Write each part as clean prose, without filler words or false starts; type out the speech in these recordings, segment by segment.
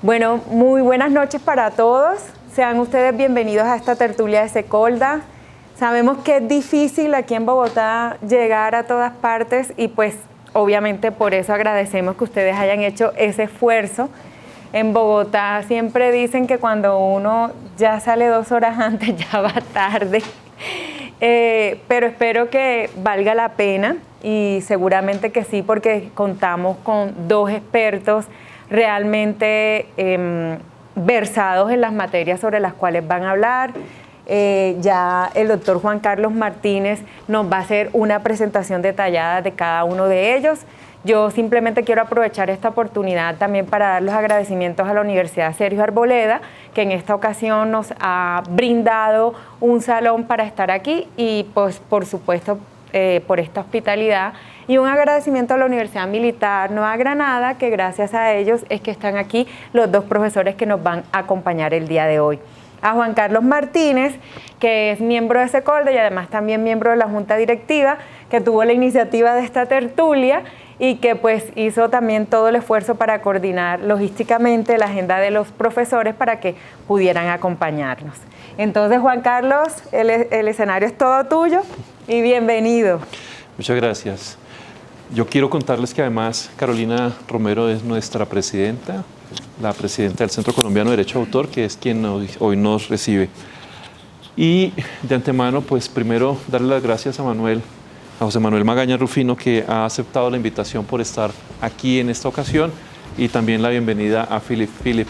Bueno, muy buenas noches para todos. Sean ustedes bienvenidos a esta tertulia de Secolda. Sabemos que es difícil aquí en Bogotá llegar a todas partes y pues obviamente por eso agradecemos que ustedes hayan hecho ese esfuerzo. En Bogotá siempre dicen que cuando uno ya sale 2 horas antes ya va tarde, pero espero que valga la pena y seguramente que sí, porque contamos con 2 expertos realmente versados en las materias sobre las cuales van a hablar. Ya el doctor Juan Carlos Martínez nos va a hacer una presentación detallada de cada uno de ellos. Yo simplemente quiero aprovechar esta oportunidad también para dar los agradecimientos a la Universidad Sergio Arboleda, que en esta ocasión nos ha brindado un salón para estar aquí y pues por supuesto por esta hospitalidad. Y un agradecimiento a la Universidad Militar Nueva Granada, que gracias a ellos es que están aquí los 2 profesores que nos van a acompañar el día de hoy. A Juan Carlos Martínez, que es miembro de Secolda y además también miembro de la Junta Directiva, que tuvo la iniciativa de esta tertulia y que pues hizo también todo el esfuerzo para coordinar logísticamente la agenda de los profesores para que pudieran acompañarnos. Entonces, Juan Carlos, el escenario es todo tuyo y bienvenido. Muchas gracias. Yo quiero contarles que además Carolina Romero es nuestra presidenta, la presidenta del Centro Colombiano de Derecho de Autor, que es quien hoy nos recibe. Y de antemano, pues primero darle las gracias a José Manuel Magaña Rufino, que ha aceptado la invitación por estar aquí en esta ocasión, y también la bienvenida a Philip. Philip,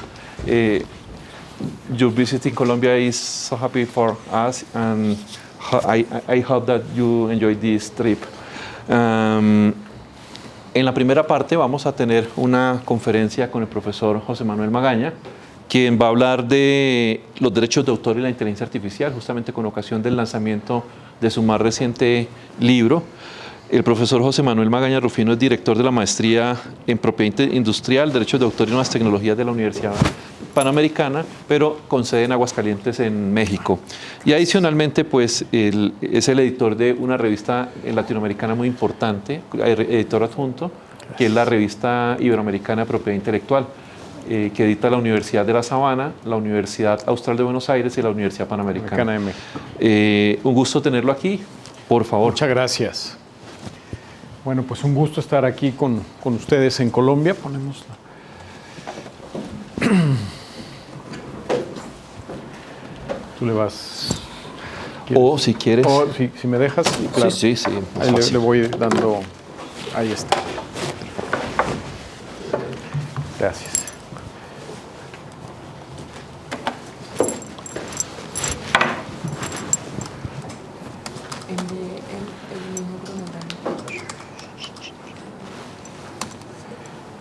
your visit in Colombia is so happy for us, and I hope that you enjoy this trip. En la primera parte vamos a tener una conferencia con el profesor José Manuel Magaña, quien va a hablar de los derechos de autor y la inteligencia artificial, justamente con ocasión del lanzamiento de su más reciente libro. El profesor José Manuel Magaña Rufino es director de la maestría en Propiedad Industrial, Derechos de Autor y Nuevas Tecnologías de la Universidad Panamericana, pero con sede en Aguascalientes, en México. Y adicionalmente, pues, es el editor de una revista latinoamericana muy importante, editor adjunto, que es la Revista Iberoamericana de Propiedad Intelectual, que edita la Universidad de La Sabana, la Universidad Austral de Buenos Aires y la Universidad Panamericana de México. Un gusto tenerlo aquí, por favor. Muchas gracias. Bueno, pues un gusto estar aquí con ustedes en Colombia. Ponemos Tú le vas... O si quieres... O si me dejas, claro. Sí. Ahí le voy dando... Ahí está. Gracias.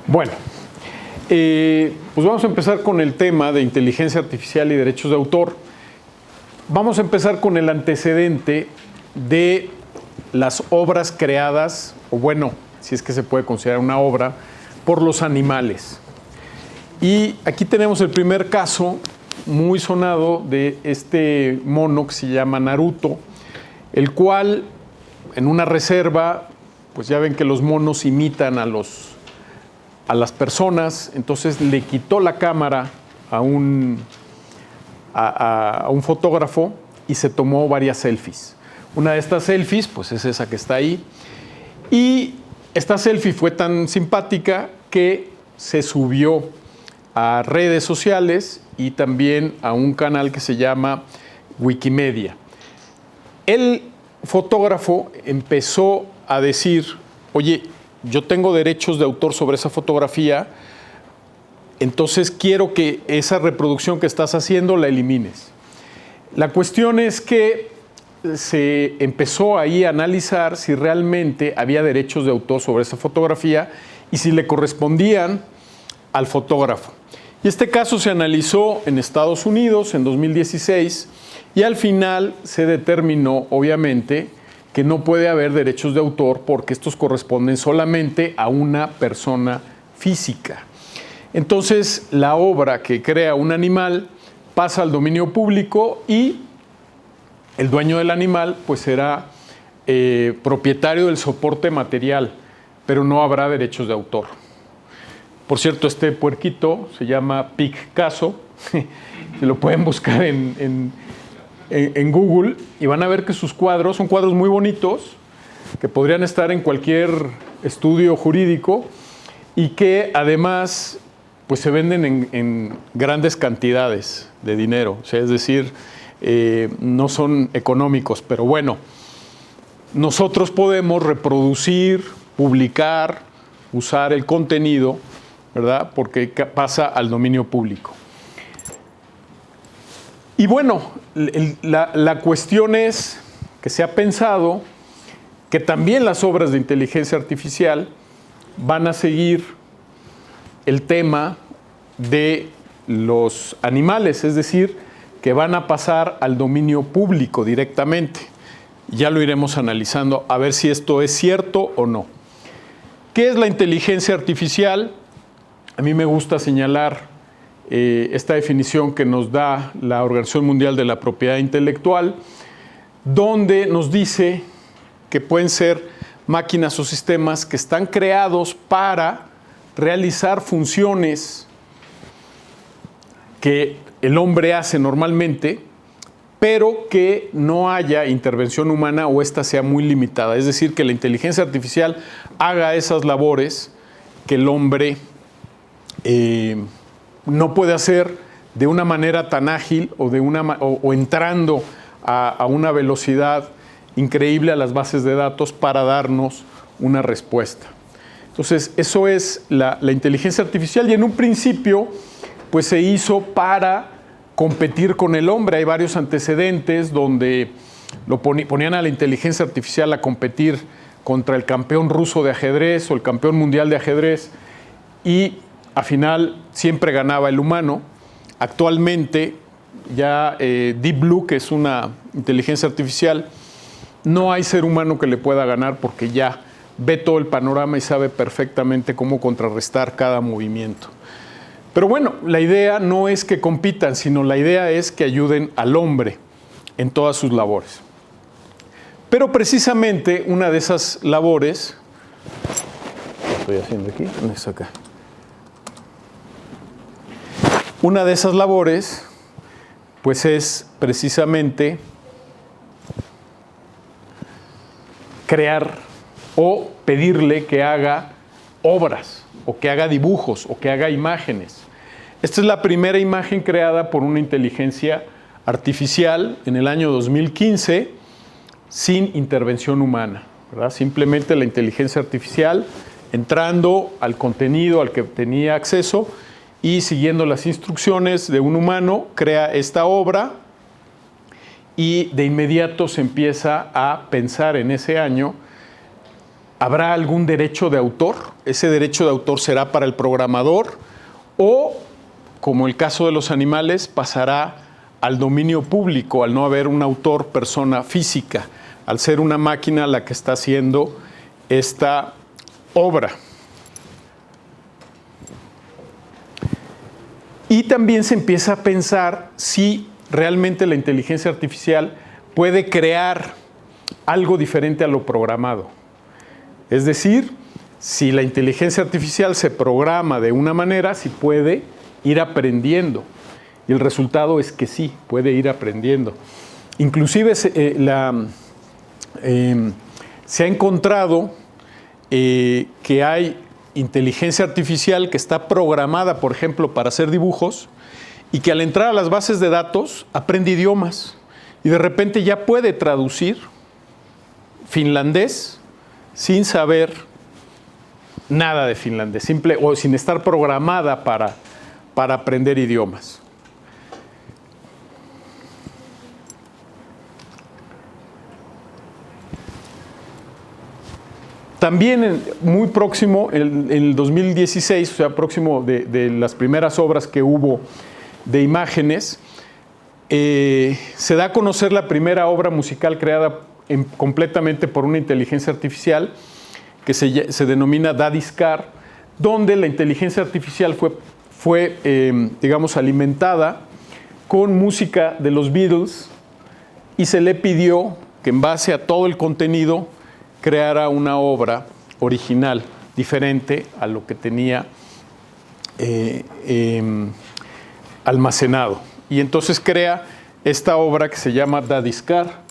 Bueno, pues vamos a empezar con el tema de inteligencia artificial y derechos de autor. Vamos a empezar con el antecedente de las obras creadas, o bueno, si es que se puede considerar una obra, por los animales. Y aquí tenemos el primer caso muy sonado de este mono que se llama Naruto, el cual en una reserva, pues ya ven que los monos imitan a las personas, entonces le quitó la cámara a un fotógrafo y se tomó varias selfies. Una de estas selfies, pues es esa que está ahí, y esta selfie fue tan simpática que se subió a redes sociales y también a un canal que se llama Wikimedia. El fotógrafo empezó a decir, oye, yo tengo derechos de autor sobre esa fotografía, entonces quiero que esa reproducción que estás haciendo la elimines. La cuestión es que se empezó ahí a analizar si realmente había derechos de autor sobre esa fotografía y si le correspondían al fotógrafo. Y este caso se analizó en Estados Unidos en 2016 y al final se determinó, obviamente, que no puede haber derechos de autor porque estos corresponden solamente a una persona física. Entonces, la obra que crea un animal pasa al dominio público y el dueño del animal pues será propietario del soporte material, pero no habrá derechos de autor. Por cierto, este puerquito se llama Picasso. Se lo pueden buscar en Google y van a ver que sus cuadros son cuadros muy bonitos que podrían estar en cualquier estudio jurídico y que además pues se venden en grandes cantidades de dinero. O sea, es decir, no son económicos, pero bueno, nosotros podemos reproducir, publicar, usar el contenido, ¿verdad? Porque pasa al dominio público. Y bueno, la cuestión es que se ha pensado que también las obras de inteligencia artificial van a seguir el tema de los animales, es decir, que van a pasar al dominio público directamente. Ya lo iremos analizando a ver si esto es cierto o no. ¿Qué es la inteligencia artificial? A mí me gusta señalar esta definición que nos da la Organización Mundial de la Propiedad Intelectual, donde nos dice que pueden ser máquinas o sistemas que están creados para realizar funciones que el hombre hace normalmente, pero que no haya intervención humana o ésta sea muy limitada. Es decir, que la inteligencia artificial haga esas labores que el hombre no puede hacer de una manera tan ágil o entrando a una velocidad increíble a las bases de datos para darnos una respuesta. Entonces, eso es la inteligencia artificial y en un principio pues se hizo para competir con el hombre. Hay varios antecedentes donde ponían a la inteligencia artificial a competir contra el campeón ruso de ajedrez o el campeón mundial de ajedrez y al final siempre ganaba el humano. Actualmente ya Deep Blue, que es una inteligencia artificial, no hay ser humano que le pueda ganar porque ya ve todo el panorama y sabe perfectamente cómo contrarrestar cada movimiento. Pero bueno, la idea no es que compitan, sino la idea es que ayuden al hombre en todas sus labores. Pero precisamente una de esas labores, ¿qué estoy haciendo aquí? ¿Dónde está acá? Una de esas labores, pues es precisamente crear o pedirle que haga obras, o que haga dibujos, o que haga imágenes. Esta es la primera imagen creada por una inteligencia artificial en el año 2015 sin intervención humana, ¿verdad? Simplemente la inteligencia artificial entrando al contenido al que tenía acceso y siguiendo las instrucciones de un humano, crea esta obra y de inmediato se empieza a pensar en ese año, ¿habrá algún derecho de autor? ¿Ese derecho de autor será para el programador? O, como el caso de los animales, pasará al dominio público, al no haber un autor persona física, al ser una máquina la que está haciendo esta obra. Y también se empieza a pensar si realmente la inteligencia artificial puede crear algo diferente a lo programado. Es decir, si la inteligencia artificial se programa de una manera, si puede ir aprendiendo. Y el resultado es que sí, puede ir aprendiendo. Inclusive se ha encontrado que hay inteligencia artificial que está programada, por ejemplo, para hacer dibujos y que al entrar a las bases de datos aprende idiomas y de repente ya puede traducir finlandés sin saber nada de finlandés, o sin estar programada para aprender idiomas. También muy próximo, en el 2016, o sea, próximo de las primeras obras que hubo de imágenes, se da a conocer la primera obra musical creada completamente por una inteligencia artificial que se denomina Daddy's Car, donde la inteligencia artificial fue digamos, alimentada con música de los Beatles y se le pidió que en base a todo el contenido creara una obra original, diferente a lo que tenía almacenado. Y entonces crea esta obra que se llama Dadiscar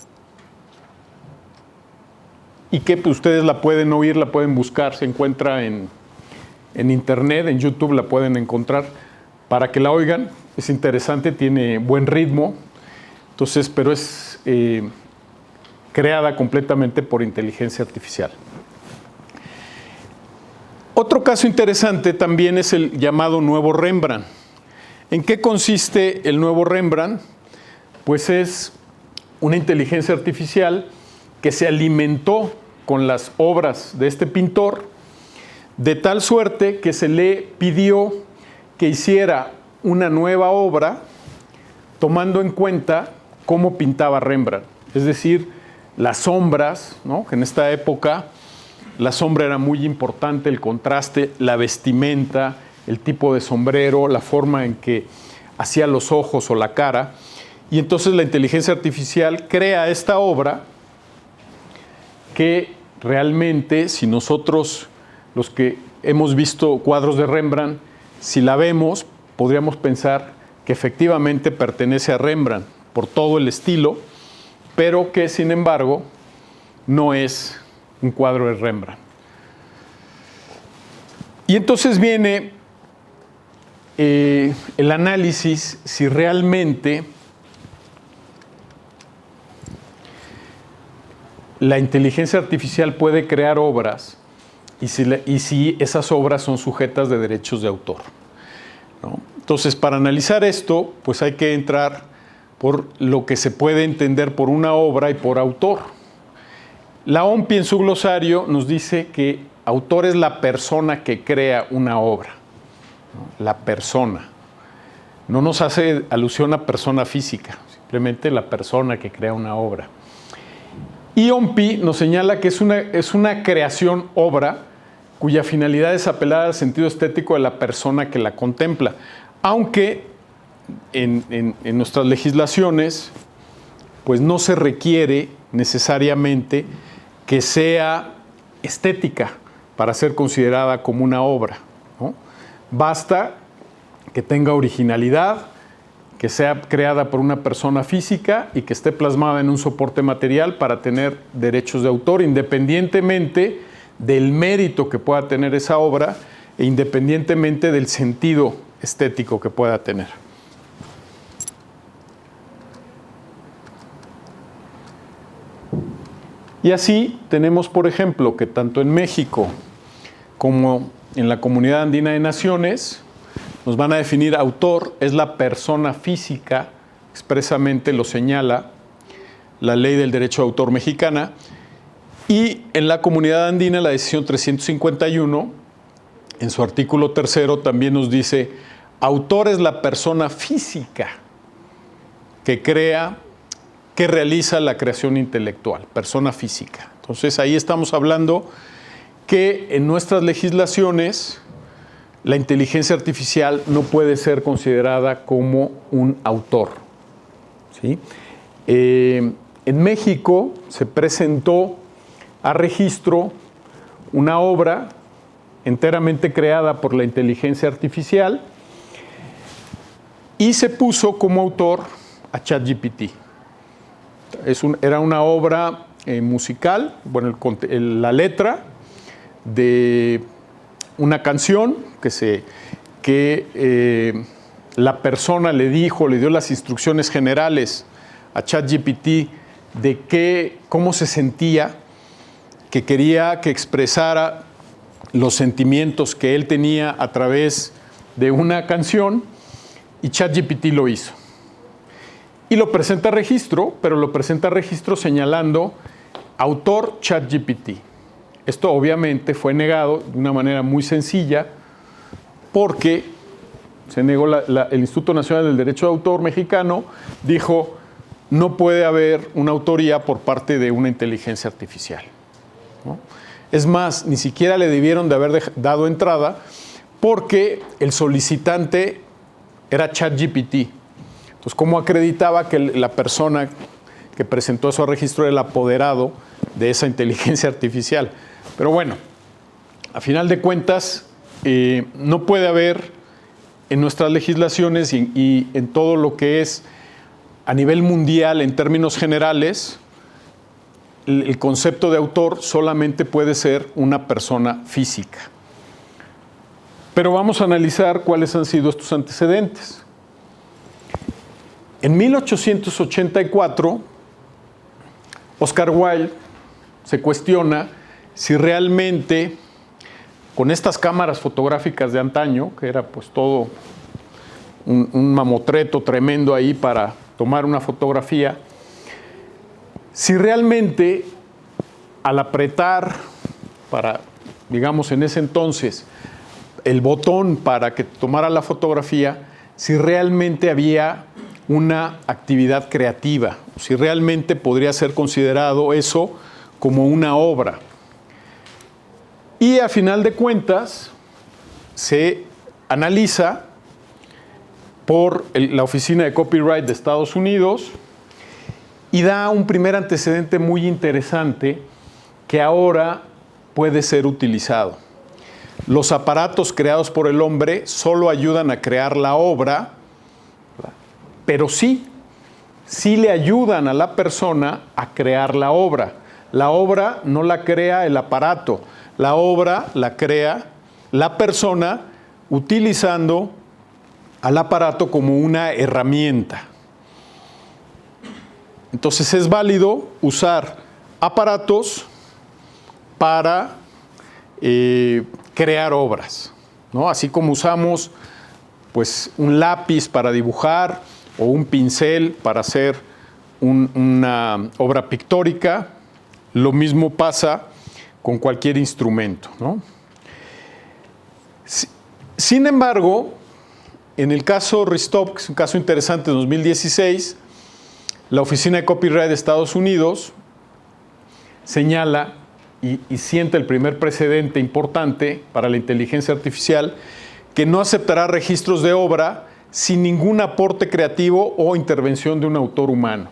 y que pues, ustedes la pueden oír, la pueden buscar, se encuentra en internet, en YouTube la pueden encontrar para que la oigan. Es interesante, tiene buen ritmo, entonces, pero es creada completamente por inteligencia artificial. Otro caso interesante también es el llamado nuevo Rembrandt. ¿En qué consiste el nuevo Rembrandt? Pues es una inteligencia artificial que se alimentó con las obras de este pintor, de tal suerte que se le pidió que hiciera una nueva obra tomando en cuenta cómo pintaba Rembrandt. Es decir, las sombras, ¿no? En esta época la sombra era muy importante, el contraste, la vestimenta, el tipo de sombrero, la forma en que hacía los ojos o la cara. Y entonces la inteligencia artificial crea esta obra que realmente, si nosotros, los que hemos visto cuadros de Rembrandt, si la vemos, podríamos pensar que efectivamente pertenece a Rembrandt por todo el estilo, pero que sin embargo no es un cuadro de Rembrandt. Y entonces viene el análisis si realmente la inteligencia artificial puede crear obras y si esas obras son sujetas de derechos de autor, ¿no? Entonces, para analizar esto, pues hay que entrar por lo que se puede entender por una obra y por autor. La OMPI en su glosario nos dice que autor es la persona que crea una obra, ¿no? La persona. No nos hace alusión a persona física, simplemente la persona que crea una obra. Y OMPI nos señala que es una creación obra cuya finalidad es apelar al sentido estético de la persona que la contempla, aunque en nuestras legislaciones pues no se requiere necesariamente que sea estética para ser considerada como una obra, ¿no? Basta que tenga originalidad, que sea creada por una persona física y que esté plasmada en un soporte material para tener derechos de autor, independientemente del mérito que pueda tener esa obra e independientemente del sentido estético que pueda tener. Y así tenemos, por ejemplo, que tanto en México como en la Comunidad Andina de Naciones nos van a definir autor, es la persona física, expresamente lo señala la Ley del Derecho de Autor mexicana, y en la Comunidad Andina la decisión 351, en su artículo 3 también nos dice, autor es la persona física que crea, que realiza la creación intelectual, persona física. Entonces ahí estamos hablando que en nuestras legislaciones la inteligencia artificial no puede ser considerada como un autor, ¿sí? En México se presentó a registro una obra enteramente creada por la inteligencia artificial y se puso como autor a ChatGPT. Era una obra musical, bueno, la letra de una canción que la persona le dio las instrucciones generales a ChatGPT de cómo se sentía, que quería que expresara los sentimientos que él tenía a través de una canción, y ChatGPT lo hizo. Y lo presenta a registro, pero lo presenta a registro señalando autor ChatGPT. Esto obviamente fue negado de una manera muy sencilla porque se negó el Instituto Nacional del Derecho de Autor mexicano, dijo no puede haber una autoría por parte de una inteligencia artificial, ¿no? Es más, ni siquiera le debieron de haber dado entrada porque el solicitante era ChatGPT. Entonces, ¿cómo acreditaba que la persona que presentó eso a registro era el apoderado de esa inteligencia artificial? Pero bueno, a final de cuentas, no puede haber en nuestras legislaciones y en todo lo que es a nivel mundial, en términos generales, el concepto de autor solamente puede ser una persona física. Pero vamos a analizar cuáles han sido estos antecedentes. En 1884, Oscar Wilde se cuestiona si realmente con estas cámaras fotográficas de antaño, que era pues todo un mamotreto tremendo ahí para tomar una fotografía, si realmente al apretar para, digamos en ese entonces, el botón para que tomara la fotografía, si realmente había una actividad creativa, si realmente podría ser considerado eso como una obra. Y a final de cuentas se analiza por la Oficina de Copyright de Estados Unidos y da un primer antecedente muy interesante que ahora puede ser utilizado. Los aparatos creados por el hombre solo ayudan a crear la obra, pero sí le ayudan a la persona a crear la obra. La obra no la crea el aparato, la obra la crea la persona utilizando al aparato como una herramienta. Entonces es válido usar aparatos para crear obras, ¿no? Así como usamos pues, un lápiz para dibujar o un pincel para hacer una obra pictórica, lo mismo pasa con cualquier instrumento, ¿no? Sin embargo, en el caso Ristov, que es un caso interesante, en 2016, la Oficina de Copyright de Estados Unidos señala y sienta el primer precedente importante para la inteligencia artificial que no aceptará registros de obra sin ningún aporte creativo o intervención de un autor humano.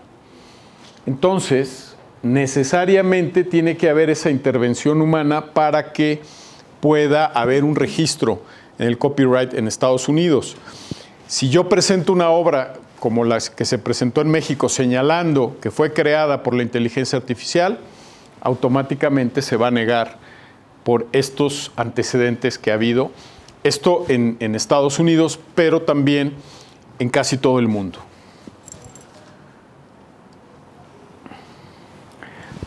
Entonces, necesariamente tiene que haber esa intervención humana para que pueda haber un registro en el copyright en Estados Unidos. Si yo presento una obra como la que se presentó en México señalando que fue creada por la inteligencia artificial, automáticamente se va a negar por estos antecedentes que ha habido. Esto en Estados Unidos, pero también en casi todo el mundo.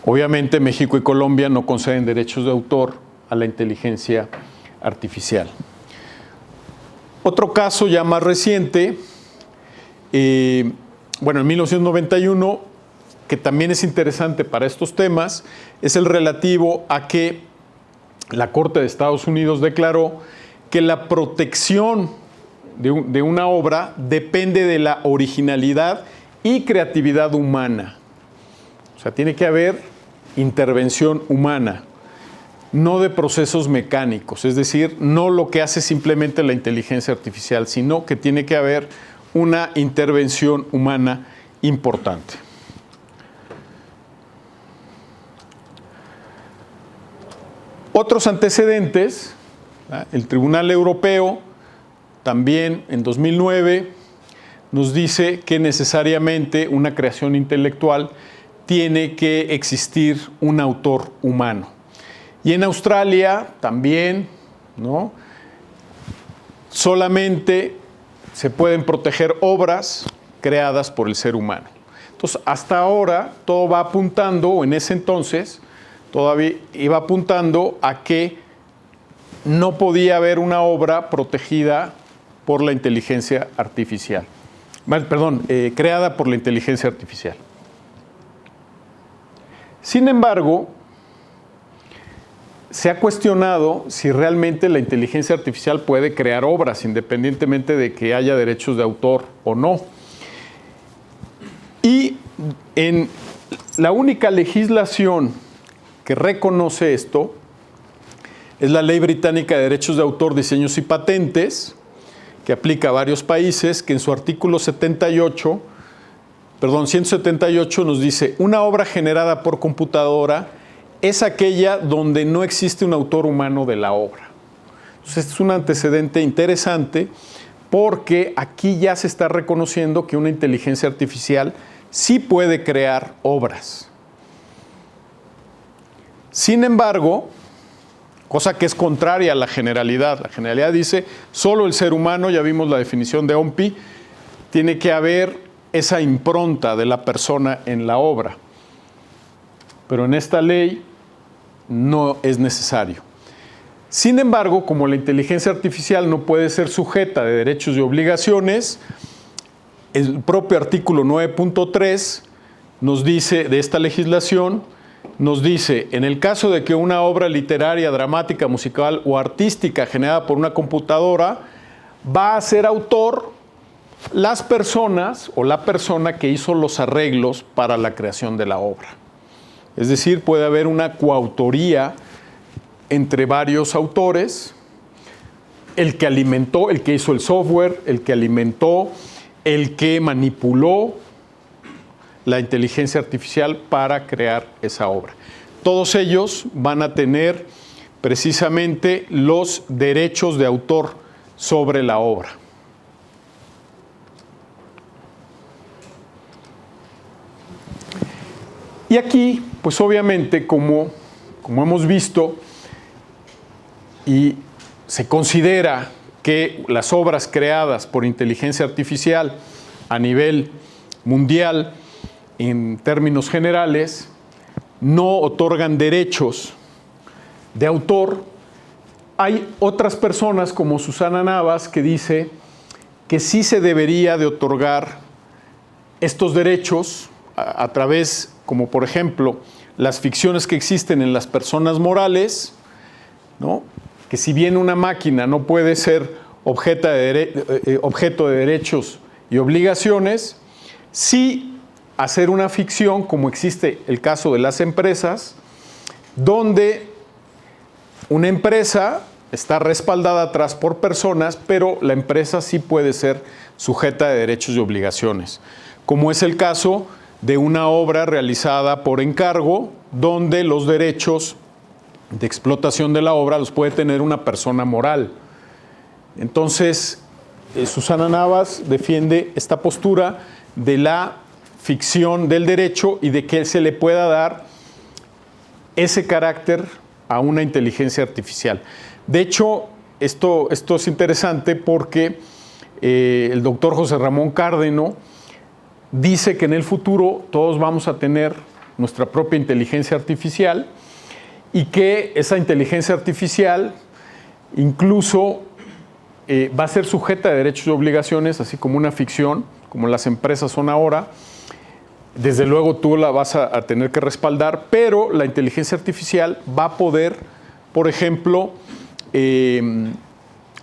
Obviamente México y Colombia no conceden derechos de autor a la inteligencia artificial. Otro caso ya más reciente, en 1991, que también es interesante para estos temas, es el relativo a que la Corte de Estados Unidos declaró que la protección de una obra depende de la originalidad y creatividad humana. O sea, tiene que haber intervención humana, no de procesos mecánicos, es decir, no lo que hace simplemente la inteligencia artificial, sino que tiene que haber una intervención humana importante. Otros antecedentes, el Tribunal Europeo también en 2009 nos dice que necesariamente una creación intelectual tiene que existir un autor humano. Y en Australia también, ¿no? Solamente se pueden proteger obras creadas por el ser humano. Entonces, hasta ahora todo va apuntando, o en ese entonces, todavía iba apuntando a que no podía haber una obra protegida por la inteligencia artificial. Creada por la inteligencia artificial. Sin embargo, se ha cuestionado si realmente la inteligencia artificial puede crear obras, independientemente de que haya derechos de autor o no. Y en la única legislación que reconoce esto es la Ley Británica de Derechos de Autor, Diseños y Patentes, que aplica a varios países, que en su artículo 178 nos dice: una obra generada por computadora es aquella donde no existe un autor humano de la obra. Entonces, este es un antecedente interesante porque aquí ya se está reconociendo que una inteligencia artificial sí puede crear obras. Sin embargo, cosa que es contraria a la generalidad. La generalidad dice, solo el ser humano, ya vimos la definición de OMPI, tiene que haber esa impronta de la persona en la obra. Pero en esta ley no es necesario. Sin embargo, como la inteligencia artificial no puede ser sujeta de derechos y obligaciones, el propio artículo 9.3 nos dice, de esta legislación, nos dice, en el caso de que una obra literaria, dramática, musical o artística generada por una computadora va a ser autor las personas o la persona que hizo los arreglos para la creación de la obra. Es decir, puede haber una coautoría entre varios autores, el que alimentó, el que hizo el software, el que alimentó, el que manipuló la inteligencia artificial para crear esa obra. Todos ellos van a tener precisamente los derechos de autor sobre la obra. Y aquí, pues obviamente, como hemos visto, y se considera que las obras creadas por inteligencia artificial a nivel mundial, en términos generales, no otorgan derechos de autor. Hay otras personas como Susana Navas que dice que sí se debería de otorgar estos derechos a través, como por ejemplo, las ficciones que existen en las personas morales, ¿no? Que si bien una máquina no puede ser objeto de derechos y obligaciones, sí hacer una ficción, como existe el caso de las empresas, donde una empresa está respaldada atrás por personas, pero la empresa sí puede ser sujeta de derechos y obligaciones, como es el caso de una obra realizada por encargo, donde los derechos de explotación de la obra los puede tener una persona moral. Entonces, Susana Navas defiende esta postura de la ficción del derecho y de que se le pueda dar ese carácter a una inteligencia artificial. De hecho, esto es interesante porque el doctor José Ramón Cárdeno dice que en el futuro todos vamos a tener nuestra propia inteligencia artificial y que esa inteligencia artificial incluso va a ser sujeta de derechos y obligaciones, así como una ficción, como las empresas son ahora. Desde luego tú la vas a tener que respaldar, pero la inteligencia artificial va a poder, por ejemplo,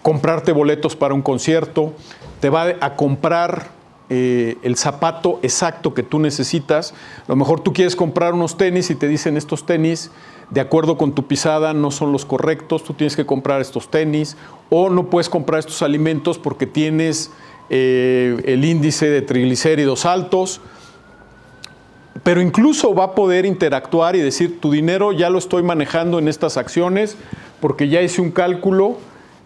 comprarte boletos para un concierto, te va a comprar el zapato exacto que tú necesitas. A lo mejor tú quieres comprar unos tenis y te dicen estos tenis, de acuerdo con tu pisada, no son los correctos, tú tienes que comprar estos tenis, o no puedes comprar estos alimentos porque tienes el índice de triglicéridos altos. Pero incluso va a poder interactuar y decir, tu dinero ya lo estoy manejando en estas acciones porque ya hice un cálculo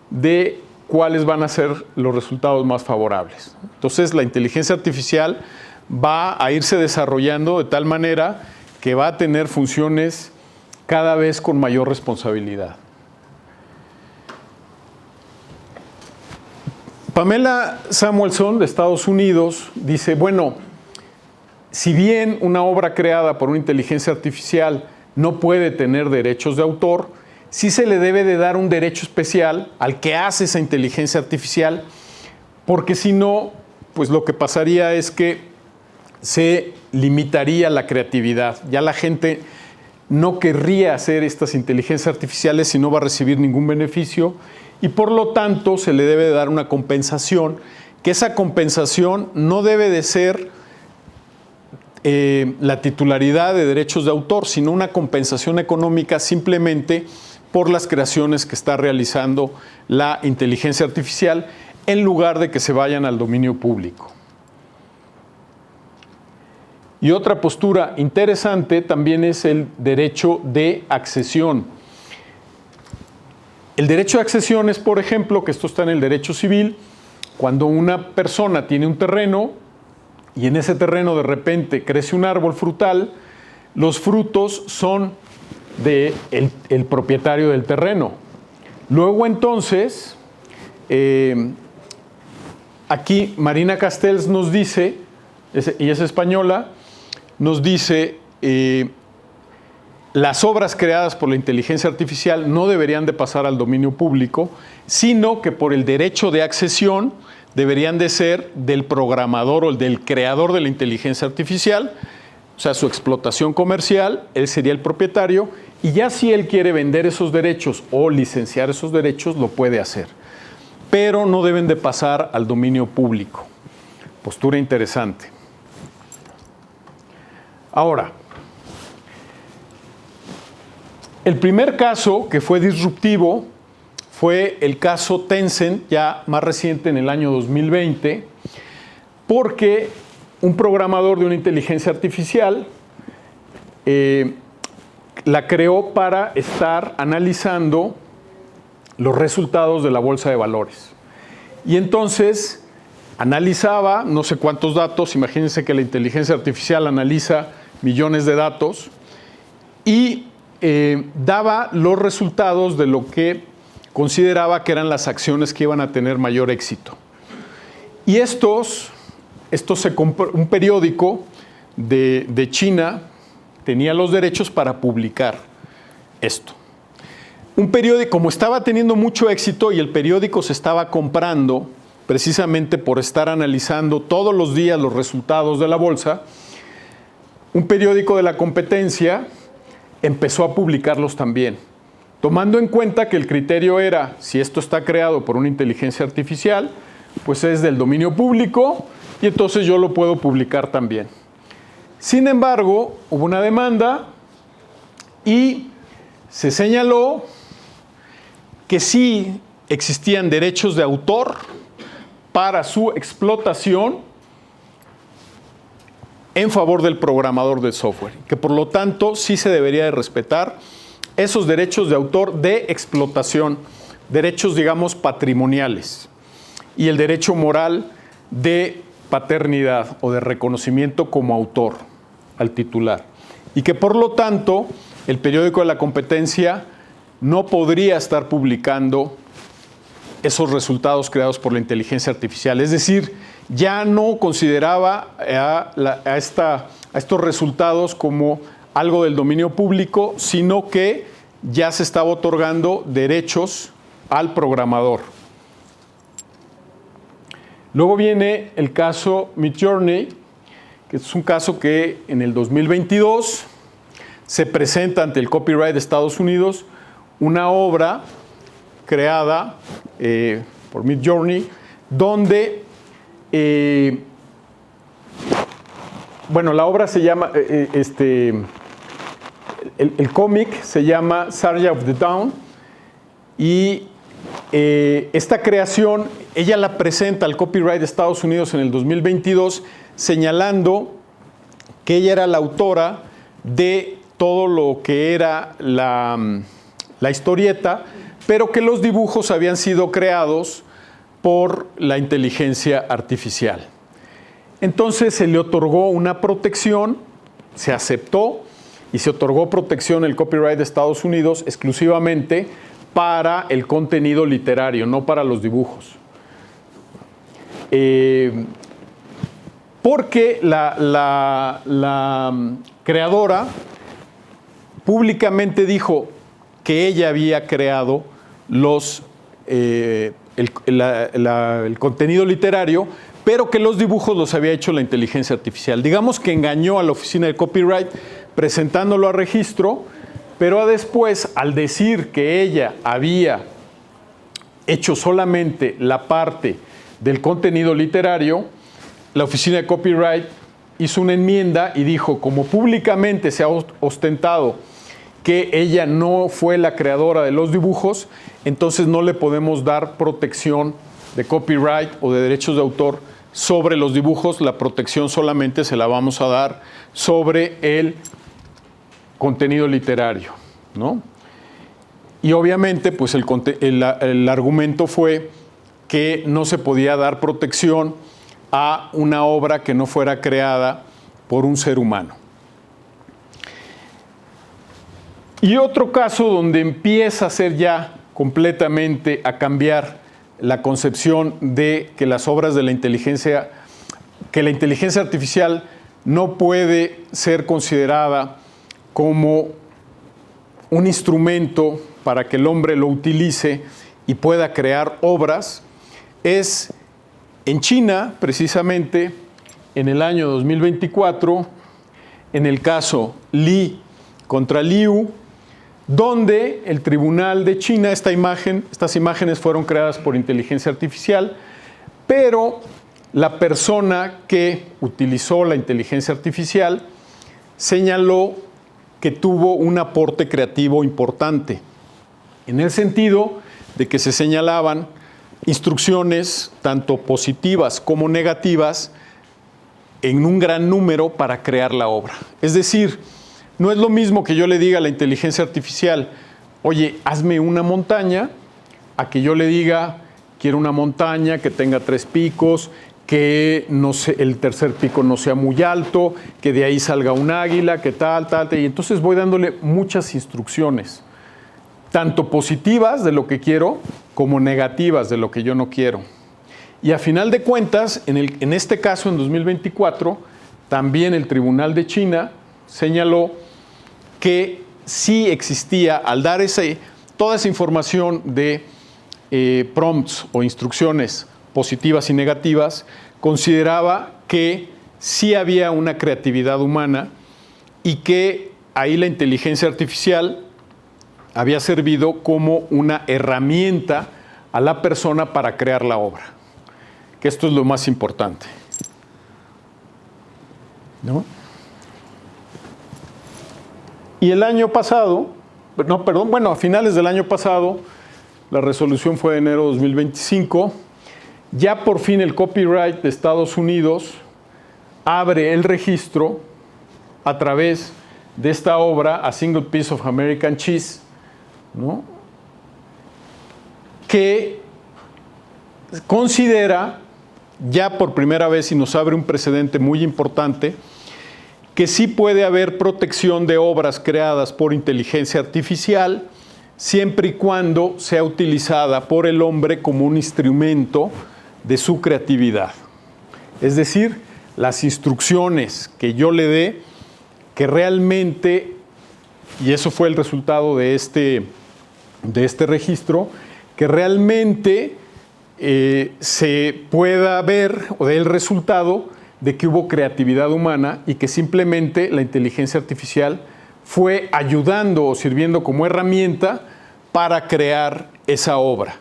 de cuáles van a ser los resultados más favorables. Entonces, la inteligencia artificial va a irse desarrollando de tal manera que va a tener funciones cada vez con mayor responsabilidad. Pamela Samuelson, de Estados Unidos, dice, bueno, si bien una obra creada por una inteligencia artificial no puede tener derechos de autor, sí se le debe de dar un derecho especial al que hace esa inteligencia artificial, porque si no, pues lo que pasaría es que se limitaría la creatividad. Ya la gente no querría hacer estas inteligencias artificiales si no va a recibir ningún beneficio y por lo tanto se le debe de dar una compensación, que esa compensación no debe de ser la titularidad de derechos de autor, sino una compensación económica simplemente por las creaciones que está realizando la inteligencia artificial en lugar de que se vayan al dominio público. Y otra postura interesante también es el derecho de accesión. El derecho de accesión es, por ejemplo, que esto está en el derecho civil, cuando una persona tiene un terreno y en ese terreno de repente crece un árbol frutal, los frutos son del propietario del terreno. Luego entonces, aquí Marina Castells nos dice, y es española, nos dice, las obras creadas por la inteligencia artificial no deberían de pasar al dominio público, sino que por el derecho de accesión deberían de ser del programador o del creador de la inteligencia artificial, o sea, su explotación comercial, él sería el propietario, y ya si él quiere vender esos derechos o licenciar esos derechos, lo puede hacer. Pero no deben de pasar al dominio público. Postura interesante. Ahora, el primer caso que fue disruptivo fue el caso Tencent, ya más reciente en el año 2020, porque un programador de una inteligencia artificial la creó para estar analizando los resultados de la bolsa de valores. Y entonces analizaba no sé cuántos datos, imagínense que la inteligencia artificial analiza millones de datos y daba los resultados de lo que consideraba que eran las acciones que iban a tener mayor éxito. Y un periódico de China tenía los derechos para publicar esto. Un periódico, como estaba teniendo mucho éxito y el periódico se estaba comprando precisamente por estar analizando todos los días los resultados de la bolsa, un periódico de la competencia empezó a publicarlos también, tomando en cuenta que el criterio era, si esto está creado por una inteligencia artificial, pues es del dominio público y entonces yo lo puedo publicar también. Sin embargo, hubo una demanda y se señaló que sí existían derechos de autor para su explotación en favor del programador del software, que por lo tanto sí se debería de respetar esos derechos de autor de explotación, derechos, digamos, patrimoniales, y el derecho moral de paternidad o de reconocimiento como autor al titular. Y que por lo tanto el periódico de la competencia no podría estar publicando esos resultados creados por la inteligencia artificial. Es decir, ya no consideraba a estos resultados como algo del dominio público, sino que ya se estaba otorgando derechos al programador. Luego viene el caso Midjourney, que es un caso que en el 2022 se presenta ante el copyright de Estados Unidos una obra creada por Midjourney, donde, la obra se llama, el cómic se llama Sarja of the Dawn, y esta creación, ella la presenta al copyright de Estados Unidos en el 2022, señalando que ella era la autora de todo lo que era la historieta, pero que los dibujos habían sido creados por la inteligencia artificial. Entonces se le otorgó una protección, se aceptó y se otorgó protección el copyright de Estados Unidos exclusivamente para el contenido literario, no para los dibujos. Porque la creadora públicamente dijo que ella había creado el contenido literario, pero que los dibujos los había hecho la inteligencia artificial. Digamos que engañó a la oficina de copyright presentándolo a registro, pero después, al decir que ella había hecho solamente la parte del contenido literario, la oficina de copyright hizo una enmienda y dijo, como públicamente se ha ostentado que ella no fue la creadora de los dibujos, entonces no le podemos dar protección de copyright o de derechos de autor sobre los dibujos, la protección solamente se la vamos a dar sobre el contenido literario, ¿no? Y obviamente, pues el argumento fue que no se podía dar protección a una obra que no fuera creada por un ser humano. Y otro caso donde empieza a ser ya completamente a cambiar la concepción de que las obras de la inteligencia artificial no puede ser considerada como un instrumento para que el hombre lo utilice y pueda crear obras, es en China, precisamente, en el año 2024, en el caso Li contra Liu, donde el tribunal de China, estas imágenes fueron creadas por inteligencia artificial, pero la persona que utilizó la inteligencia artificial señaló que tuvo un aporte creativo importante, en el sentido de que se señalaban instrucciones tanto positivas como negativas en un gran número para crear la obra. Es decir, no es lo mismo que yo le diga a la inteligencia artificial, oye, hazme una montaña, a que yo le diga, quiero una montaña que tenga 3 picos, que no sé, el tercer pico no sea muy alto, que de ahí salga un águila, que tal, y entonces voy dándole muchas instrucciones, tanto positivas de lo que quiero, como negativas de lo que yo no quiero. Y a final de cuentas, en este caso, en 2024, también el Tribunal de China señaló que sí existía, al dar toda esa información de prompts o instrucciones positivas y negativas, consideraba que sí había una creatividad humana y que ahí la inteligencia artificial había servido como una herramienta a la persona para crear la obra. Que esto es lo más importante, ¿no? Y el año pasado, a finales del año pasado, la resolución fue de enero de 2025, ya por fin el copyright de Estados Unidos abre el registro a través de esta obra, A Single Piece of American Cheese, ¿no? Que considera ya por primera vez, y nos abre un precedente muy importante, que sí puede haber protección de obras creadas por inteligencia artificial siempre y cuando sea utilizada por el hombre como un instrumento de su creatividad. Es decir, las instrucciones que yo le dé, que realmente, y eso fue el resultado de este registro, que realmente se pueda ver o dé el resultado de que hubo creatividad humana y que simplemente la inteligencia artificial fue ayudando o sirviendo como herramienta para crear esa obra.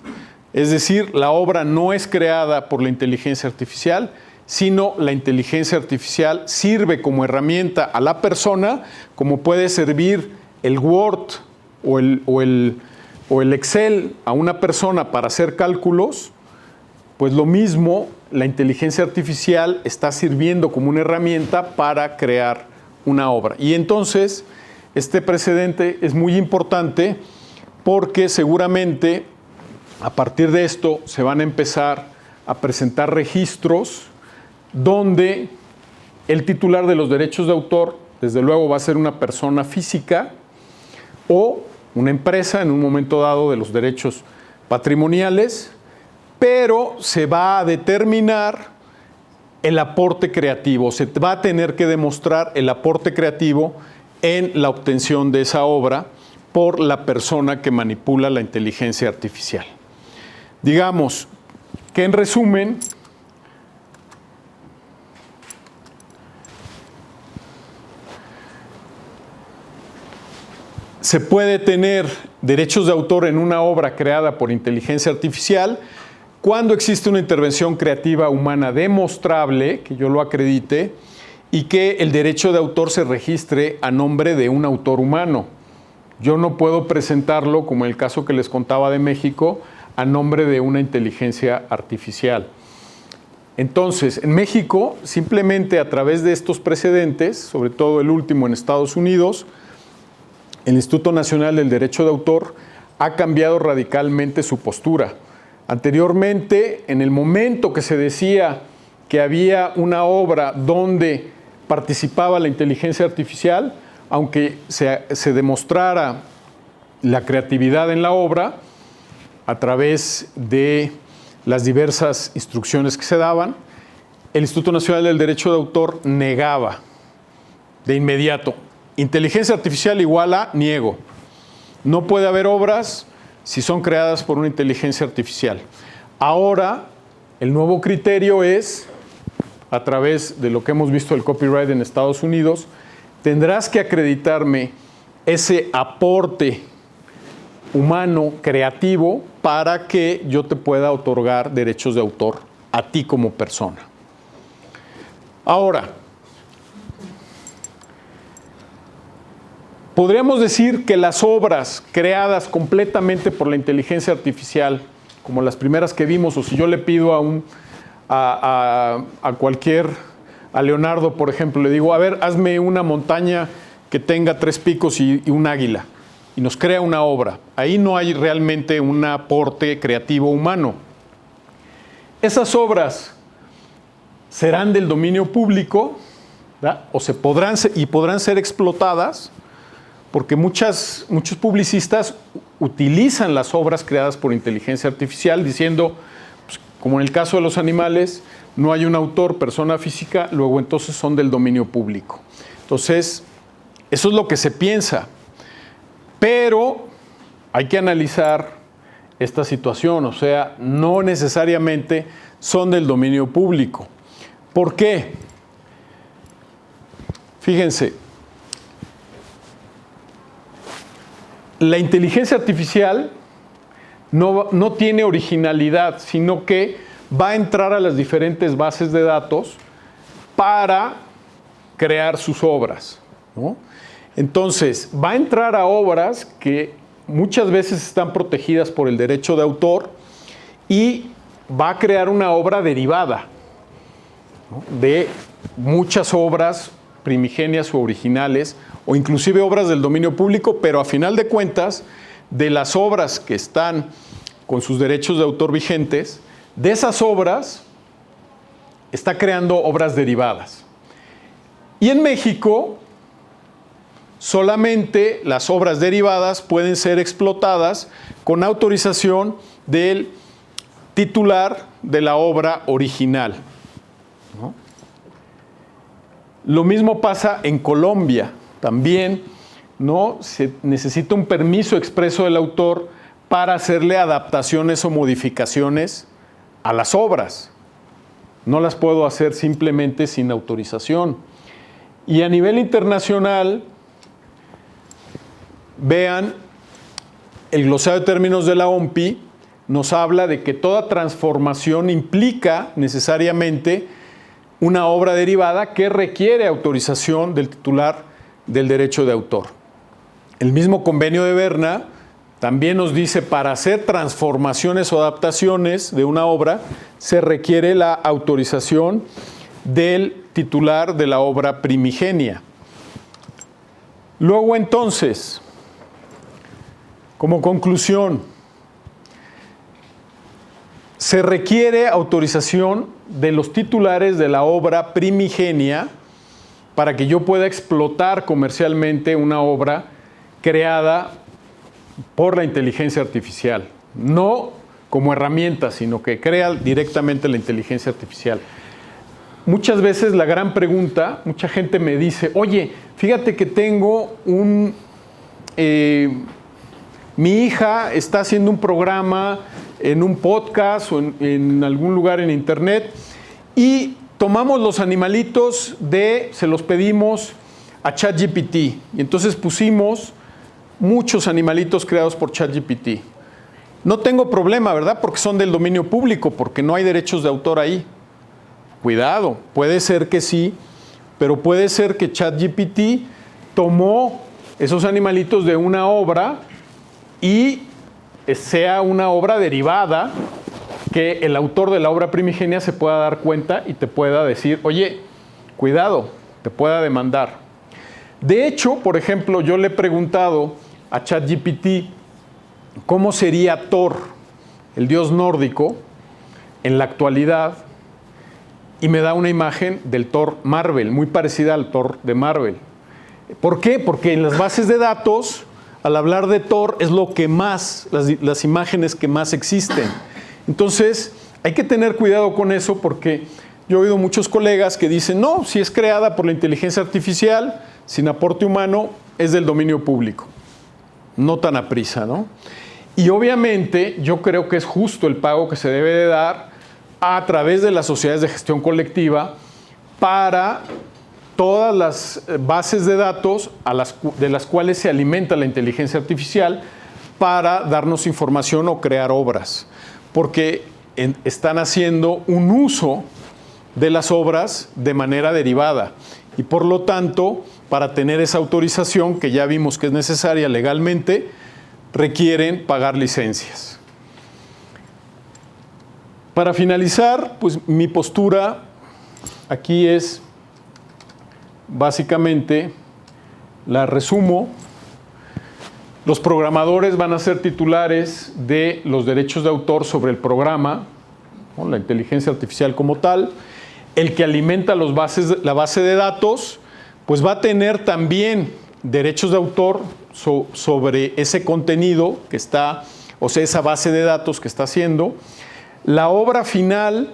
Es decir, la obra no es creada por la inteligencia artificial, sino la inteligencia artificial sirve como herramienta a la persona, como puede servir el Word o el Excel a una persona para hacer cálculos. Pues lo mismo, la inteligencia artificial está sirviendo como una herramienta para crear una obra. Y entonces, este precedente es muy importante porque seguramente a partir de esto se van a empezar a presentar registros donde el titular de los derechos de autor, desde luego, va a ser una persona física o una empresa en un momento dado de los derechos patrimoniales, pero se va a determinar el aporte creativo, se va a tener que demostrar el aporte creativo en la obtención de esa obra por la persona que manipula la inteligencia artificial. Digamos que en resumen, se puede tener derechos de autor en una obra creada por inteligencia artificial cuando existe una intervención creativa humana demostrable, que yo lo acredite, y que el derecho de autor se registre a nombre de un autor humano. Yo no puedo presentarlo, como el caso que les contaba de México, a nombre de una inteligencia artificial. Entonces, en México, simplemente a través de estos precedentes, sobre todo el último en Estados Unidos, el Instituto Nacional del Derecho de Autor ha cambiado radicalmente su postura. Anteriormente, en el momento que se decía que había una obra donde participaba la inteligencia artificial, aunque se demostrara la creatividad en la obra a través de las diversas instrucciones que se daban, el Instituto Nacional del Derecho de Autor negaba de inmediato. Inteligencia artificial igual a niego. No puede haber obras si son creadas por una inteligencia artificial. Ahora, el nuevo criterio es, a través de lo que hemos visto del copyright en Estados Unidos, tendrás que acreditarme ese aporte humano, creativo, para que yo te pueda otorgar derechos de autor a ti como persona. Ahora, podríamos decir que las obras creadas completamente por la inteligencia artificial, como las primeras que vimos, o si yo le pido a Leonardo, por ejemplo, le digo, a ver, hazme una montaña que tenga 3 picos y un águila, y nos crea una obra. Ahí no hay realmente un aporte creativo humano. Esas obras serán del dominio público, ¿verdad? O podrán ser explotadas, porque muchos publicistas utilizan las obras creadas por inteligencia artificial diciendo, pues, como en el caso de los animales, no hay un autor, persona física, luego entonces son del dominio público. Entonces, eso es lo que se piensa. Pero hay que analizar esta situación, o sea, no necesariamente son del dominio público. ¿Por qué? Fíjense, la inteligencia artificial no tiene originalidad, sino que va a entrar a las diferentes bases de datos para crear sus obras, ¿no? Entonces, va a entrar a obras que muchas veces están protegidas por el derecho de autor y va a crear una obra derivada, ¿no?, de muchas obras primigenias o originales, o inclusive obras del dominio público, pero a final de cuentas, de las obras que están con sus derechos de autor vigentes, de esas obras está creando obras derivadas. Y en México, solamente las obras derivadas pueden ser explotadas con autorización del titular de la obra original, ¿no? Lo mismo pasa en Colombia. También, ¿no?, se necesita un permiso expreso del autor para hacerle adaptaciones o modificaciones a las obras. No las puedo hacer simplemente sin autorización. Y a nivel internacional, vean, el glosario de términos de la OMPI nos habla de que toda transformación implica necesariamente una obra derivada que requiere autorización del titular del derecho de autor. El mismo convenio de Berna también nos dice, para hacer transformaciones o adaptaciones de una obra, se requiere la autorización del titular de la obra primigenia. Luego, entonces, como conclusión, se requiere autorización de los titulares de la obra primigenia para que yo pueda explotar comercialmente una obra creada por la inteligencia artificial. No como herramienta, sino que crea directamente la inteligencia artificial. Muchas veces la gran pregunta, mucha gente me dice, oye, fíjate que tengo mi hija está haciendo un programa en un podcast o en algún lugar en internet y tomamos los animalitos se los pedimos a ChatGPT y entonces pusimos muchos animalitos creados por ChatGPT. No tengo problema, ¿verdad? Porque son del dominio público, porque no hay derechos de autor ahí. Cuidado, puede ser que sí, pero puede ser que ChatGPT tomó esos animalitos de una obra y sea una obra derivada que el autor de la obra primigenia se pueda dar cuenta y te pueda decir, oye, cuidado, te pueda demandar. De hecho, por ejemplo, yo le he preguntado a ChatGPT cómo sería Thor, el dios nórdico, en la actualidad, y me da una imagen del Thor Marvel, muy parecida al Thor de Marvel. ¿Por qué? Porque en las bases de datos, al hablar de Thor, es lo que más, las imágenes que más existen. Entonces, hay que tener cuidado con eso porque yo he oído muchos colegas que dicen, no, si es creada por la inteligencia artificial, sin aporte humano, es del dominio público. No tan aprisa, ¿no? Y obviamente yo creo que es justo el pago que se debe de dar a través de las sociedades de gestión colectiva para todas las bases de datos de las cuales se alimenta la inteligencia artificial para darnos información o crear obras. Porque están haciendo un uso de las obras de manera derivada. Y por lo tanto, para tener esa autorización, que ya vimos que es necesaria legalmente, requieren pagar licencias. Para finalizar, pues mi postura aquí es, básicamente, la resumo. Los programadores van a ser titulares de los derechos de autor sobre el programa, ¿no? La inteligencia artificial como tal. El que alimenta la base de datos, pues va a tener también derechos de autor sobre ese contenido que está, o sea, esa base de datos que está haciendo. La obra final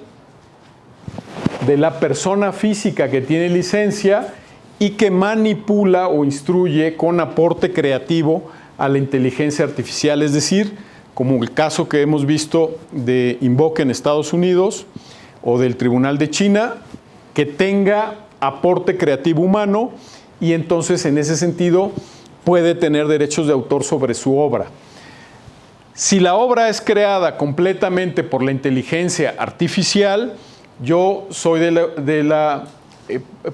de la persona física que tiene licencia y que manipula o instruye con aporte creativo a la inteligencia artificial, es decir, como el caso que hemos visto de Invoke en Estados Unidos o del Tribunal de China, que tenga aporte creativo humano y entonces en ese sentido puede tener derechos de autor sobre su obra. Si la obra es creada completamente por la inteligencia artificial, yo soy de la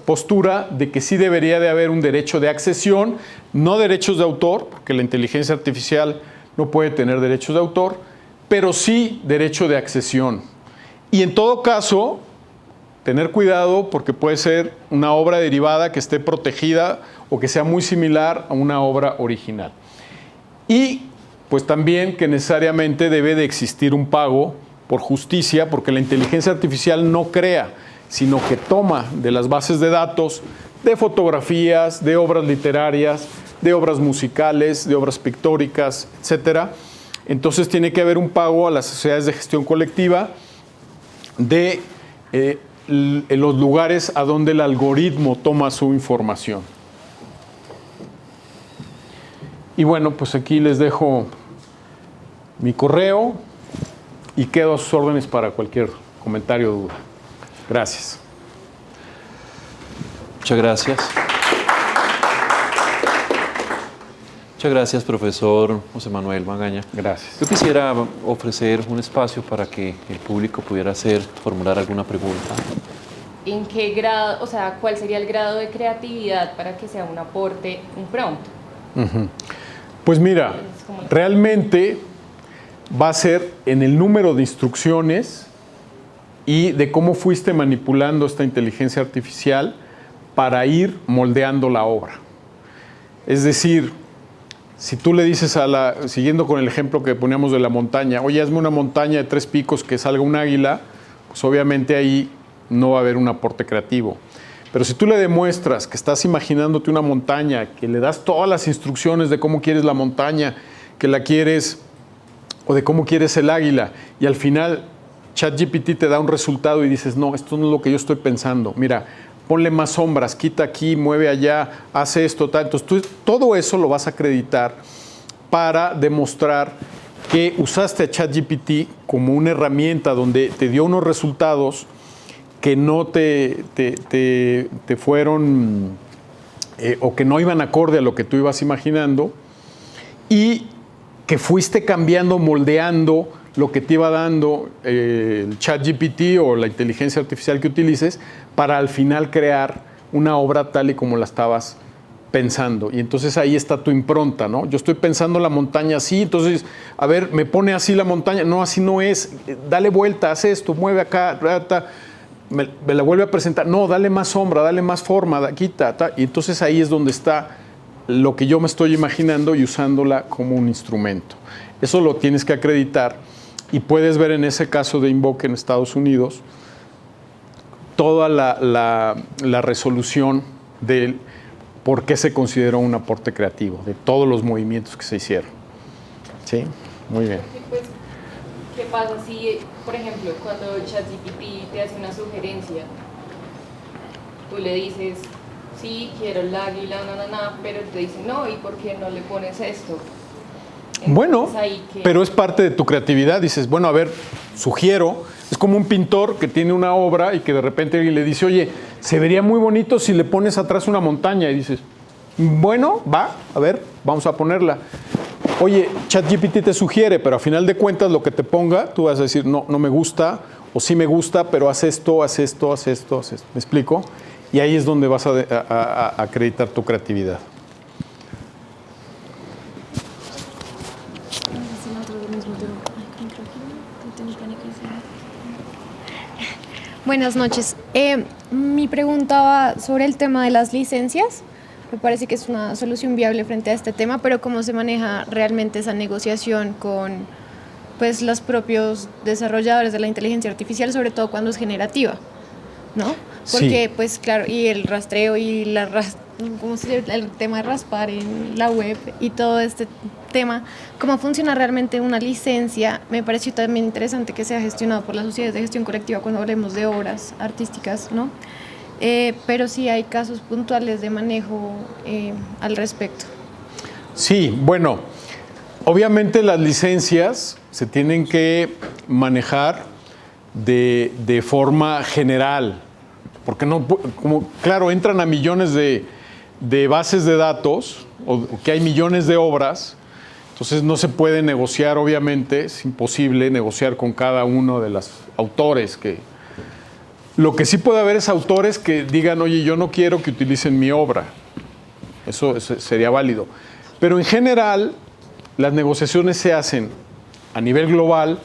postura de que sí debería de haber un derecho de accesión, no derechos de autor, porque la inteligencia artificial no puede tener derechos de autor, pero sí derecho de accesión. Y en todo caso, tener cuidado porque puede ser una obra derivada que esté protegida o que sea muy similar a una obra original. Y pues también que necesariamente debe de existir un pago por justicia, porque la inteligencia artificial no crea, sino que toma de las bases de datos, de fotografías, de obras literarias, de obras musicales, de obras pictóricas, etc. Entonces tiene que haber un pago a las sociedades de gestión colectiva de los lugares a donde el algoritmo toma su información. Y bueno, pues aquí les dejo mi correo y quedo a sus órdenes para cualquier comentario o duda. Gracias. Muchas gracias. Muchas gracias, profesor José Manuel Magaña. Gracias. Yo quisiera ofrecer un espacio para que el público pudiera formular alguna pregunta. ¿En qué grado, o sea, cuál sería el grado de creatividad para que sea un aporte, un prompt? Pues mira, realmente va a ser en el número de instrucciones y de cómo fuiste manipulando esta inteligencia artificial para ir moldeando la obra. Es decir, si tú le dices siguiendo con el ejemplo que poníamos de la montaña, oye, hazme una montaña de 3 picos que salga un águila, pues obviamente ahí no va a haber un aporte creativo. Pero si tú le demuestras que estás imaginándote una montaña, que le das todas las instrucciones de cómo quieres la montaña, que la quieres, o de cómo quieres el águila, y al final ChatGPT te da un resultado y dices, no, esto no es lo que yo estoy pensando, mira, ponle más sombras, quita aquí, mueve allá, hace esto, tal. Entonces tú todo eso lo vas a acreditar para demostrar que usaste a ChatGPT como una herramienta donde te dio unos resultados que no te fueron o que no iban acorde a lo que tú ibas imaginando y que fuiste cambiando, moldeando lo que te iba dando el ChatGPT o la inteligencia artificial que utilices para al final crear una obra tal y como la estabas pensando. Y entonces ahí está tu impronta, ¿no? Yo estoy pensando la montaña así, entonces, a ver, me pone así la montaña. No, así no es. Dale vuelta, haz esto, mueve acá, me la vuelve a presentar. No, dale más sombra, dale más forma, quita. Y entonces ahí es donde está lo que yo me estoy imaginando y usándola como un instrumento. Eso lo tienes que acreditar y puedes ver en ese caso de Invoke en Estados Unidos toda la resolución de por qué se consideró un aporte creativo, de todos los movimientos que se hicieron. ¿Sí? Muy bien. Y pues, ¿qué pasa si, por ejemplo, cuando ChatGPT te hace una sugerencia, tú le dices, sí, quiero el águila, pero te dice, no, ¿y por qué no le pones esto? Entonces, bueno, pero es parte de tu creatividad. Dices, bueno, a ver, sugiero. Es como un pintor que tiene una obra y que de repente alguien le dice, oye, se vería muy bonito si le pones atrás una montaña. Y dices, bueno, va, a ver, vamos a ponerla. Oye, ChatGPT te sugiere, pero a final de cuentas lo que te ponga, tú vas a decir, no, no me gusta, o sí me gusta, pero haz esto, haz esto, haz esto, haz esto. ¿Me explico? Y ahí es donde vas a acreditar tu creatividad. Buenas noches. Mi pregunta va sobre el tema de las licencias. Me parece que es una solución viable frente a este tema, pero ¿cómo se maneja realmente esa negociación con pues, los propios desarrolladores de la inteligencia artificial, sobre todo cuando es generativa, ¿no? Porque, sí, pues claro, y el rastreo y ¿cómo se llama? El tema de raspar en la web y todo este tema, cómo funciona realmente una licencia. Me pareció también interesante que sea gestionado por las sociedades de gestión colectiva cuando hablemos de obras artísticas, ¿no? Pero sí hay casos puntuales de manejo al respecto. Sí, bueno, obviamente las licencias se tienen que manejar de forma general, porque no, como claro, entran a millones de bases de datos, o que hay millones de obras, entonces no se puede negociar, obviamente, es imposible negociar con cada uno de los autores. Lo que sí puede haber es autores que digan, oye, yo no quiero que utilicen mi obra, eso sería válido. Pero en general, las negociaciones se hacen a nivel global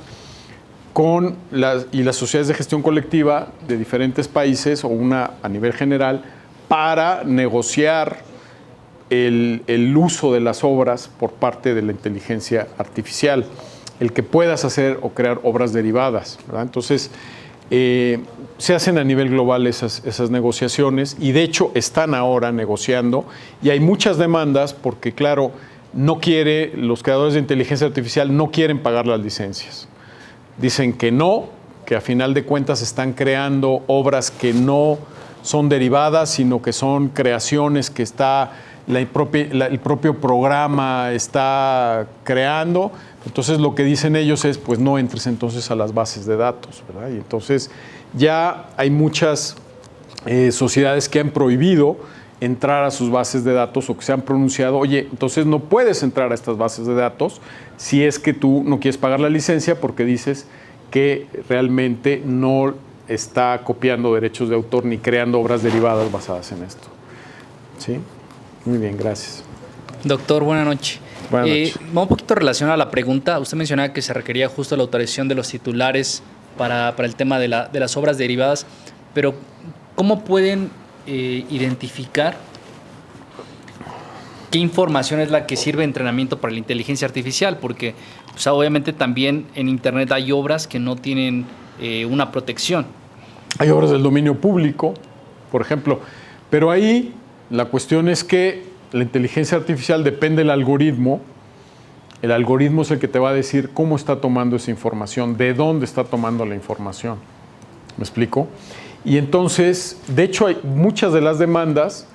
con las sociedades de gestión colectiva de diferentes países o una a nivel general para negociar el uso de las obras por parte de la inteligencia artificial, el que puedas hacer o crear obras derivadas, ¿verdad? Entonces, se hacen a nivel global esas negociaciones y de hecho están ahora negociando y hay muchas demandas porque, claro, los creadores de inteligencia artificial no quieren pagar las licencias. Dicen que no, que a final de cuentas están creando obras que no son derivadas, sino que son creaciones que el propio programa está creando. Entonces lo que dicen ellos es, pues no entres entonces a las bases de datos, ¿verdad? Y entonces ya hay muchas sociedades que han prohibido entrar a sus bases de datos o que se han pronunciado, oye, entonces no puedes entrar a estas bases de datos si es que tú no quieres pagar la licencia porque dices que realmente no está copiando derechos de autor ni creando obras derivadas basadas en esto. ¿Sí? Muy bien, gracias. Doctor, buenas noches. Buenas noches. Un poquito relacionado a la pregunta, usted mencionaba que se requería justo la autorización de los titulares para el tema de las obras derivadas, pero ¿cómo pueden identificar qué información es la que sirve de entrenamiento para la inteligencia artificial? Porque obviamente también en Internet hay obras que no tienen una protección. Hay obras del dominio público, por ejemplo, pero ahí la cuestión es que la inteligencia artificial depende del algoritmo. El algoritmo es el que te va a decir cómo está tomando esa información, de dónde está tomando la información. ¿Me explico? Y entonces, de hecho, hay muchas de las demandas,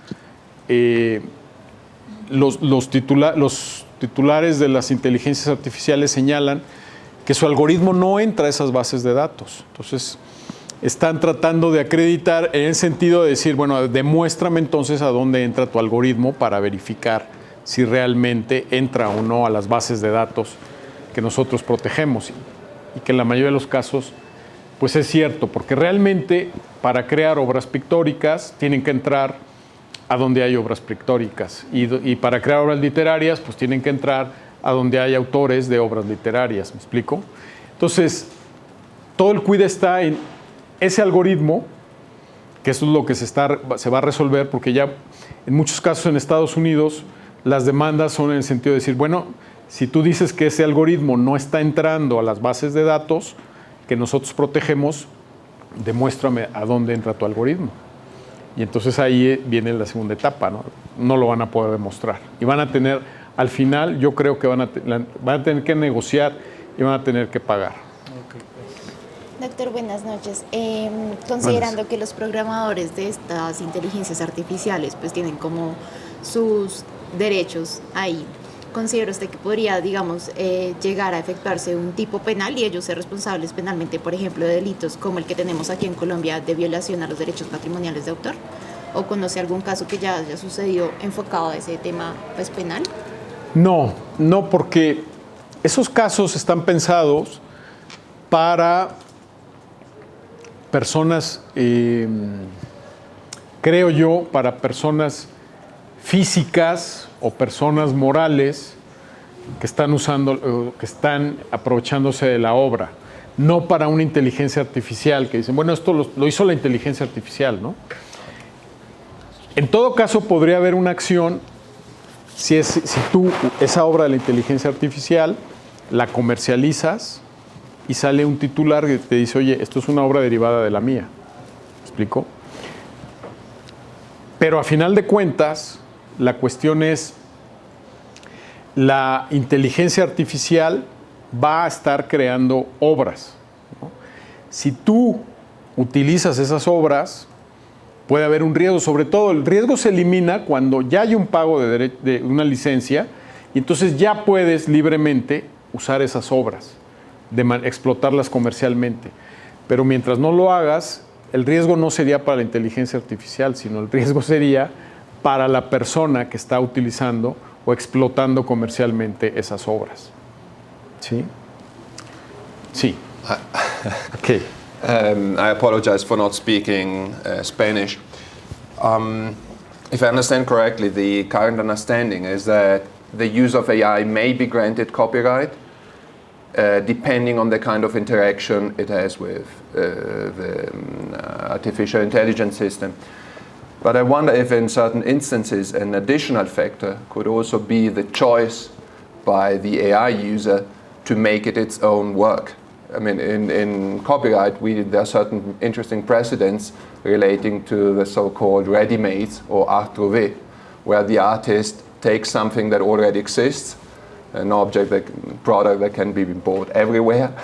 los titulares de las inteligencias artificiales señalan que su algoritmo no entra a esas bases de datos. Entonces, están tratando de acreditar en el sentido de decir, bueno, demuéstrame entonces a dónde entra tu algoritmo para verificar si realmente entra o no a las bases de datos que nosotros protegemos. Y que en la mayoría de los casos, pues es cierto, porque realmente para crear obras pictóricas tienen que entrar a donde hay obras pictóricas y para crear obras literarias, pues tienen que entrar a donde hay autores de obras literarias, ¿me explico? Entonces, todo el cuidado está en ese algoritmo, que eso es lo que se va a resolver, porque ya en muchos casos en Estados Unidos las demandas son en el sentido de decir, bueno, Si tú dices que ese algoritmo no está entrando a las bases de datos que nosotros protegemos, demuéstrame a dónde entra tu algoritmo. Y entonces ahí viene la segunda etapa, ¿no? No lo van a poder demostrar. Y van a tener, al final, yo creo que van a tener que negociar y van a tener que pagar. Doctor, buenas noches. Considerando que los programadores de estas inteligencias artificiales pues tienen como sus derechos ahí, ¿considera usted que podría, digamos, llegar a efectuarse un tipo penal y ellos ser responsables penalmente, por ejemplo, de delitos como el que tenemos aquí en Colombia de violación a los derechos patrimoniales de autor? ¿O conoce algún caso que ya haya sucedido enfocado a ese tema pues, penal? No, porque esos casos están pensados para personas, creo yo, para personas físicas o personas morales que están aprovechándose de la obra, no para una inteligencia artificial que dicen, bueno, esto lo hizo la inteligencia artificial, ¿no? En todo caso, podría haber una acción si tú esa obra de la inteligencia artificial la comercializas y sale un titular que te dice, oye, esto es una obra derivada de la mía. ¿Me explico? Pero a final de cuentas, la cuestión es, la inteligencia artificial va a estar creando obras, ¿no? Si tú utilizas esas obras, puede haber un riesgo. Sobre todo, el riesgo se elimina cuando ya hay un pago de una licencia y entonces ya puedes libremente usar esas obras, explotarlas comercialmente. Pero mientras no lo hagas, el riesgo no sería para la inteligencia artificial, sino el riesgo sería para la persona que está utilizando o explotando comercialmente esas obras. ¿Sí? Sí. Okay. I apologize for not speaking Spanish. If I understand correctly, the current understanding is that the use of AI may be granted copyright depending on the kind of interaction it has with the artificial intelligence system. But I wonder if in certain instances an additional factor could also be the choice by the AI user to make it its own work. I mean, in copyright, there are certain interesting precedents relating to the so-called ready-mades or art trouvé, where the artist takes something that already exists, an product that can be bought everywhere,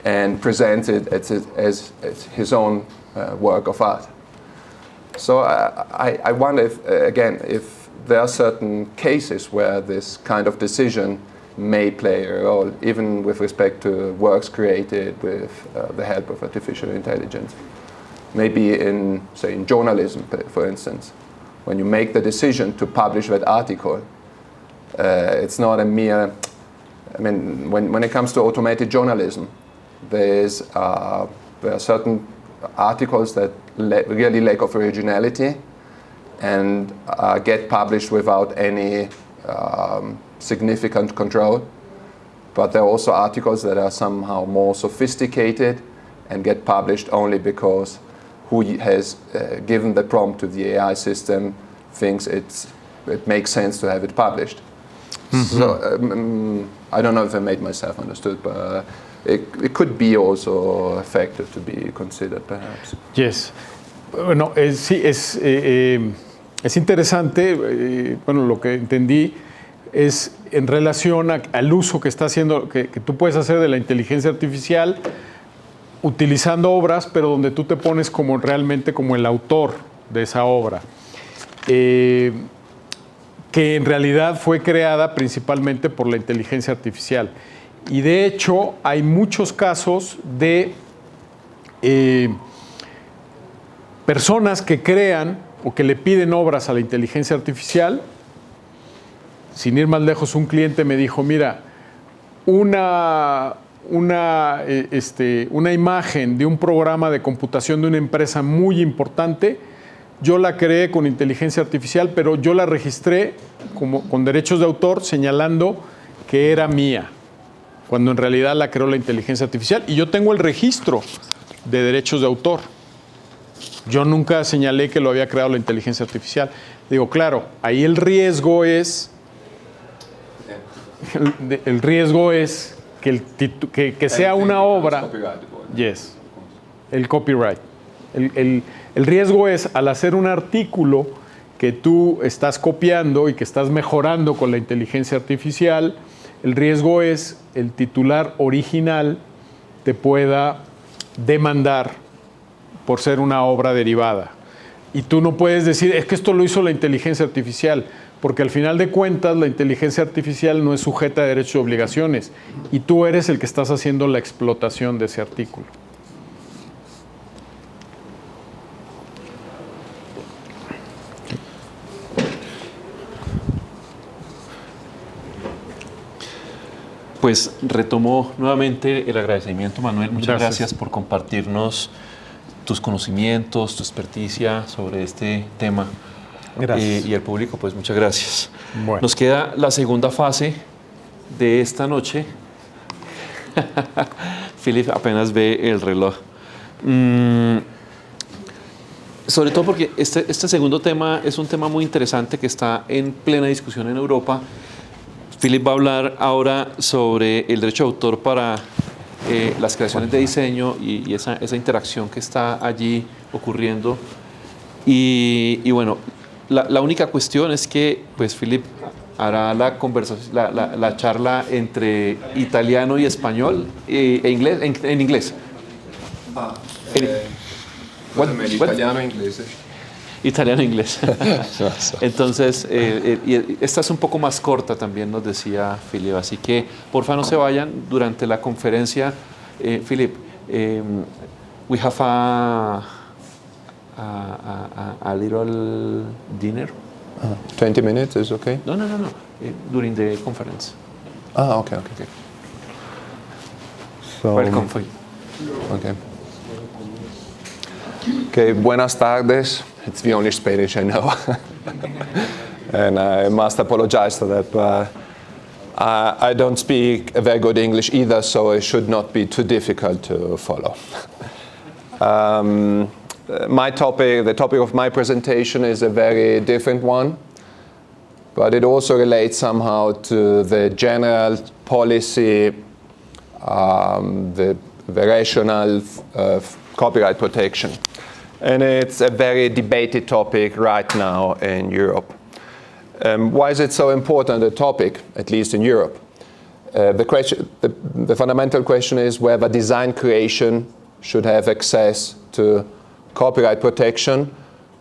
and presents it as his own work of art. So I wonder if, again, if there are certain cases where this kind of decision may play a role, even with respect to works created with the help of artificial intelligence. Maybe in journalism, for instance, when you make the decision to publish that article, it's not a mere, I mean, when it comes to automated journalism, there are certain articles that really lack of originality and get published without any significant control, but there are also articles that are somehow more sophisticated and get published only because who has given the prompt to the AI system thinks it makes sense to have it published. Mm-hmm. So I don't know if I made myself understood, but it could be also a factor to be considered, perhaps. Yes. Bueno, sí, es interesante. Bueno, lo que entendí es en relación al uso que está haciendo, que tú puedes hacer de la inteligencia artificial utilizando obras, pero donde tú te pones como realmente como el autor de esa obra, que en realidad fue creada principalmente por la inteligencia artificial. Y de hecho hay muchos casos de personas que crean o que le piden obras a la inteligencia artificial. Sin ir más lejos, un cliente me dijo, mira, una imagen de un programa de computación de una empresa muy importante, yo la creé con inteligencia artificial, pero yo la registré con derechos de autor señalando que era mía, cuando en realidad la creó la inteligencia artificial. Y yo tengo el registro de derechos de autor. Yo nunca señalé que lo había creado la inteligencia artificial. Digo, claro, ahí el riesgo es el riesgo es que sea una obra. Yes, el copyright. El riesgo es, al hacer un artículo que tú estás copiando y que estás mejorando con la inteligencia artificial, el riesgo es el titular original te pueda demandar por ser una obra derivada. Y tú no puedes decir, es que esto lo hizo la inteligencia artificial, porque al final de cuentas la inteligencia artificial no es sujeta a derechos y obligaciones, y tú eres el que estás haciendo la explotación de ese artículo. Pues retomo nuevamente el agradecimiento, Manuel. Muchas gracias por compartirnos tus conocimientos, tu experticia sobre este tema. Gracias. Y al público, pues muchas gracias. Bueno. Nos queda la segunda fase de esta noche. Philip apenas ve el reloj. Sobre todo porque este segundo tema es un tema muy interesante que está en plena discusión en Europa. Philip va a hablar ahora sobre el derecho de autor para las creaciones de diseño y esa interacción que está allí ocurriendo. Y bueno, la única cuestión es que pues Philip hará la conversación, la charla entre italiano y español e inglés, en inglés. Italiano e inglés. Italiano e inglés. Entonces, y esta es un poco más corta también, nos decía Philip. Así que, porfa, no se vayan durante la conferencia. Philip, we have a little dinner. 20 minutes is okay? No. During the conference. Okay. So, Welcome for you. Okay. Okay, buenas tardes. It's the only Spanish I know. And I must apologize for that, but I don't speak a very good English either, so it should not be too difficult to follow. The topic of my presentation is a very different one, but it also relates somehow to the general policy, the rationale of copyright protection. And it's a very debated topic right now in Europe. Why is it so important a topic, at least in Europe? The fundamental question is whether design creation should have access to copyright protection,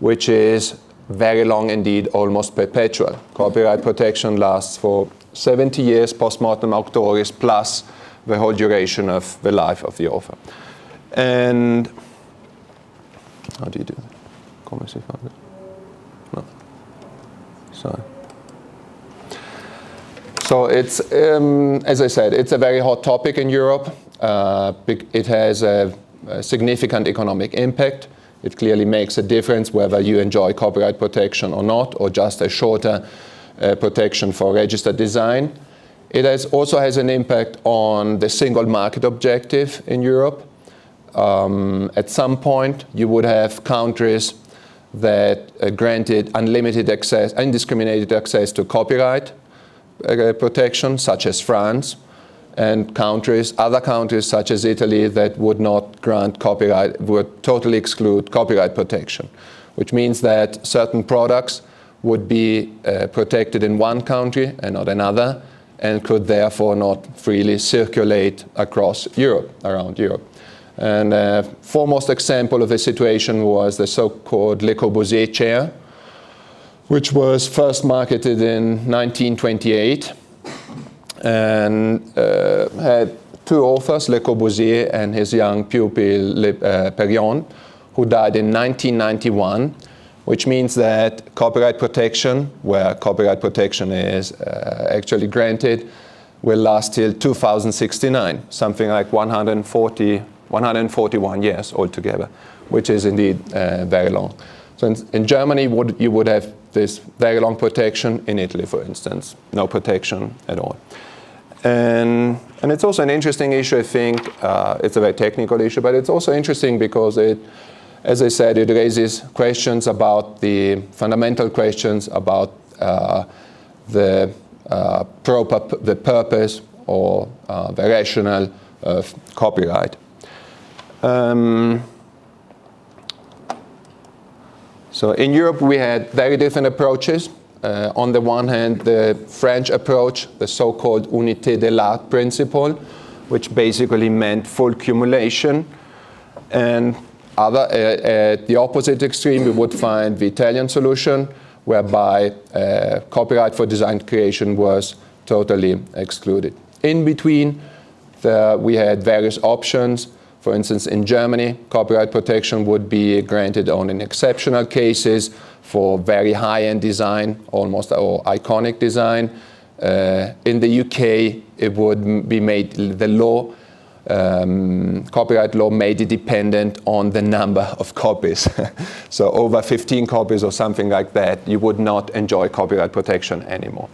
which is very long indeed, almost perpetual. Copyright protection lasts for 70 years, postmortem auctoris, plus the whole duration of the life of the author. And how do you do that? Come si fa? No. Sorry. So it's, as I said, it's a very hot topic in Europe. It has a significant economic impact. It clearly makes a difference whether you enjoy copyright protection or not, or just a shorter protection for registered design. It also has an impact on the single market objective in Europe. At some point, you would have countries that granted unlimited access, indiscriminated access to copyright protection, such as France, and other countries such as Italy that would not grant copyright, would totally exclude copyright protection, which means that certain products would be protected in one country and not another, and could therefore not freely circulate across Europe, around Europe. And foremost example of the situation was the so-called Le Corbusier chair, which was first marketed in 1928 and had two authors, Le Corbusier and his young pupil Perriand, who died in 1991, which means that copyright protection, where copyright protection is actually granted, will last till 2069, something like 141 years altogether, which is indeed very long. So in Germany, you would have this very long protection. In Italy, for instance, no protection at all. And it's also an interesting issue, I think. It's a very technical issue, but it's also interesting because as I said, it raises questions about the fundamental questions about the the purpose or the rationale of copyright. So in Europe, we had very different approaches. On the one hand, the French approach, the so-called unité de l'art principle, which basically meant full cumulation. And at the opposite extreme, we would find the Italian solution, whereby copyright for design creation was totally excluded. In between, we had various options. For instance, in Germany, copyright protection would be granted only in exceptional cases for very high-end design, almost or iconic design. In the UK, it would be made, the law, copyright law made it dependent on the number of copies. So over 15 copies or something like that, you would not enjoy copyright protection anymore.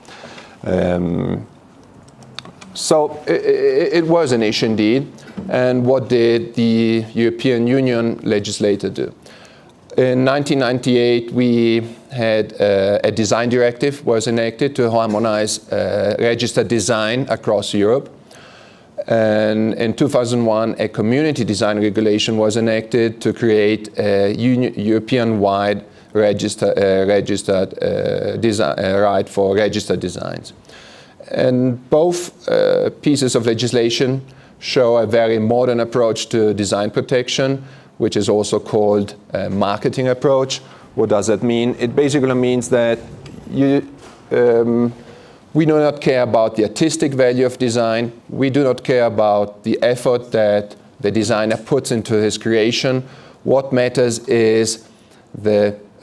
So it was an issue indeed. And what did the European Union legislator do? In 1998, we had a design directive was enacted to harmonize registered design across Europe. And in 2001, a community design regulation was enacted to create a European-wide registered right for registered designs. And both pieces of legislation show a very modern approach to design protection, which is also called a marketing approach. What does that mean? It basically means that we do not care about the artistic value of design. We do not care about the effort that the designer puts into his creation. What matters is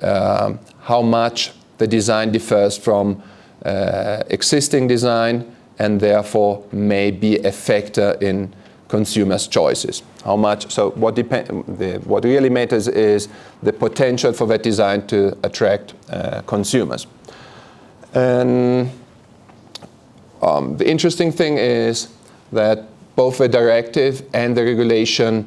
how much the design differs from existing design, and therefore may be a factor in consumers' choices. How much? So what really matters is the potential for that design to attract consumers. And the interesting thing is that both the directive and the regulation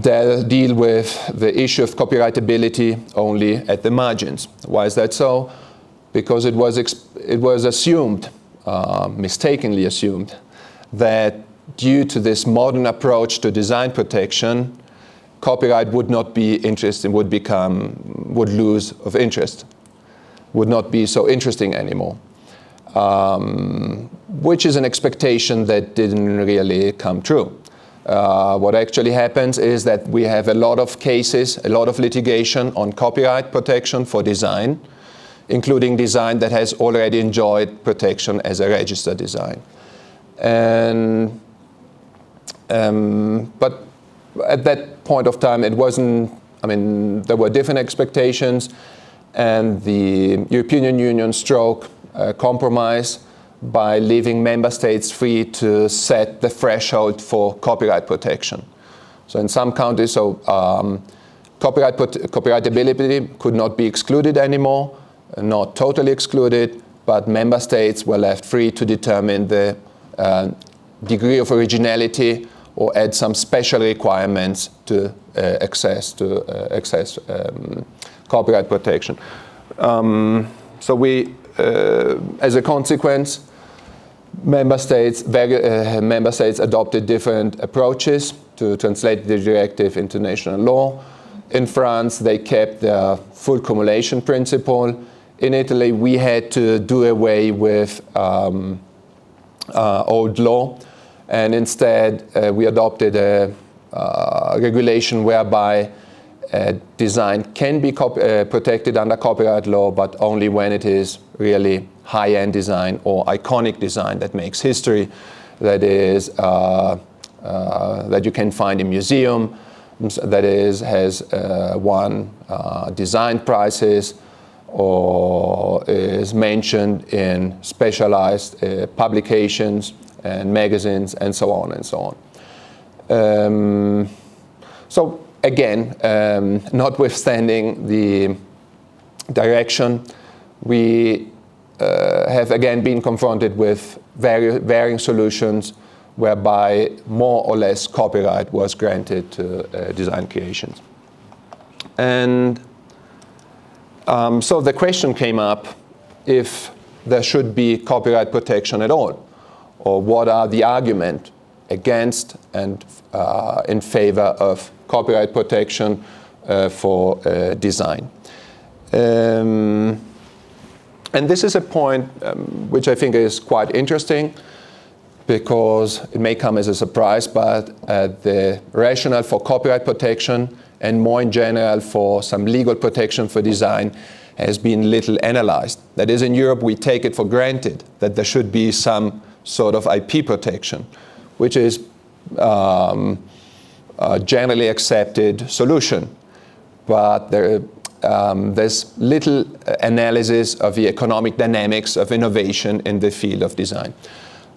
deal with the issue of copyrightability only at the margins. Why is that so? Because it was assumed, mistakenly assumed, that due to this modern approach to design protection, copyright would not be interesting, would lose of interest, would not be so interesting anymore, which is an expectation that didn't really come true. What actually happens is that we have a lot of cases, a lot of litigation on copyright protection for design, including design that has already enjoyed protection as a registered design. And but at that point of time, it wasn't, there were different expectations, and the European Union struck a compromise by leaving member states free to set the threshold for copyright protection. So in some countries, copyrightability could not be excluded anymore, not totally excluded, but member states were left free to determine the degree of originality or add some special requirements to access copyright protection. So we, as a consequence, member states adopted different approaches to translate the directive into national law. In France, they kept the full cumulation principle. In Italy, we had to do away with old law, and instead we adopted a regulation whereby design can be protected under copyright law, but only when it is really high-end design or iconic design that makes history, that is that you can find in museum, that is has won design prizes, or is mentioned in specialized publications and magazines, and so on and so on. So again, notwithstanding the direction, we have again been confronted with varying solutions whereby more or less copyright was granted to design creations. And so the question came up, if there should be copyright protection at all, or what are the arguments against and in favor of copyright protection for design. And this is a point which I think is quite interesting, because it may come as a surprise, but the rationale for copyright protection and more in general for some legal protection for design has been little analyzed. That is, in Europe we take it for granted that there should be some sort of IP protection, which is a generally accepted solution. But there's little analysis of the economic dynamics of innovation in the field of design.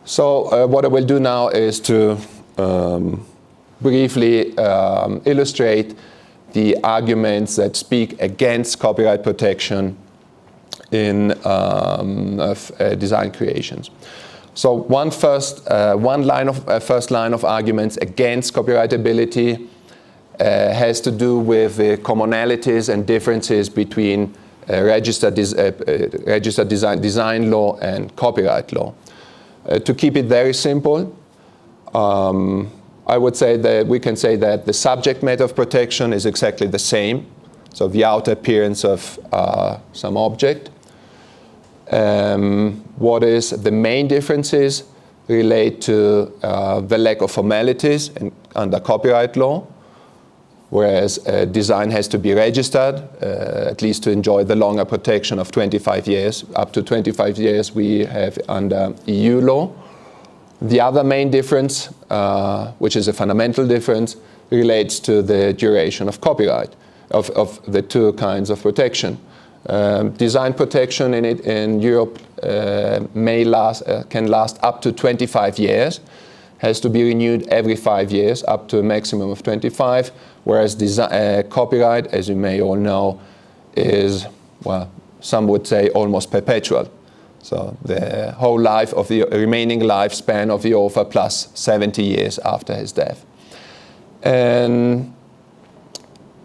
So what I will do now is to briefly illustrate the arguments that speak against copyright protection in design creations. So first line of arguments against copyrightability has to do with the commonalities and differences between registered design law and copyright law. To keep it very simple, I would say that we can say that the subject matter of protection is exactly the same, so the outer appearance of some object. What is the main differences relate to the lack of formalities under copyright law, whereas design has to be registered, at least to enjoy the longer protection of 25 years. Up to 25 years we have under EU law. The other main difference, which is a fundamental difference, relates to the duration of copyright, of the two kinds of protection. Design protection in Europe can last up to 25 years, has to be renewed every 5 years, up to a maximum of 25, whereas copyright, as you may all know, is, well, some would say almost perpetual. So the whole life of the remaining lifespan of the author plus 70 years after his death. And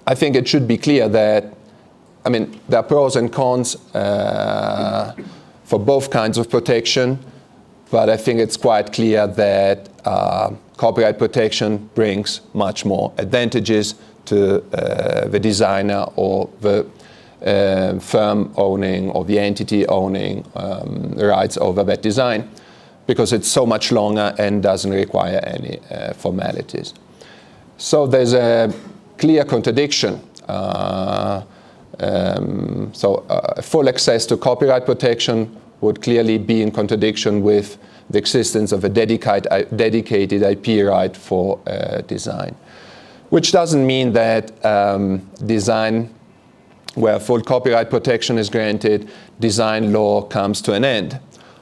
I think it should be clear that, I mean, there are pros and cons for both kinds of protection, but I think it's quite clear that copyright protection brings much more advantages to the designer or the firm owning or the entity owning rights over that design, because it's so much longer and doesn't require any formalities. So there's a clear contradiction. Full access to copyright protection would clearly be in contradiction with the existence of a dedicated IP right for design, which doesn't mean that design where full copyright protection is granted, design law comes to an end.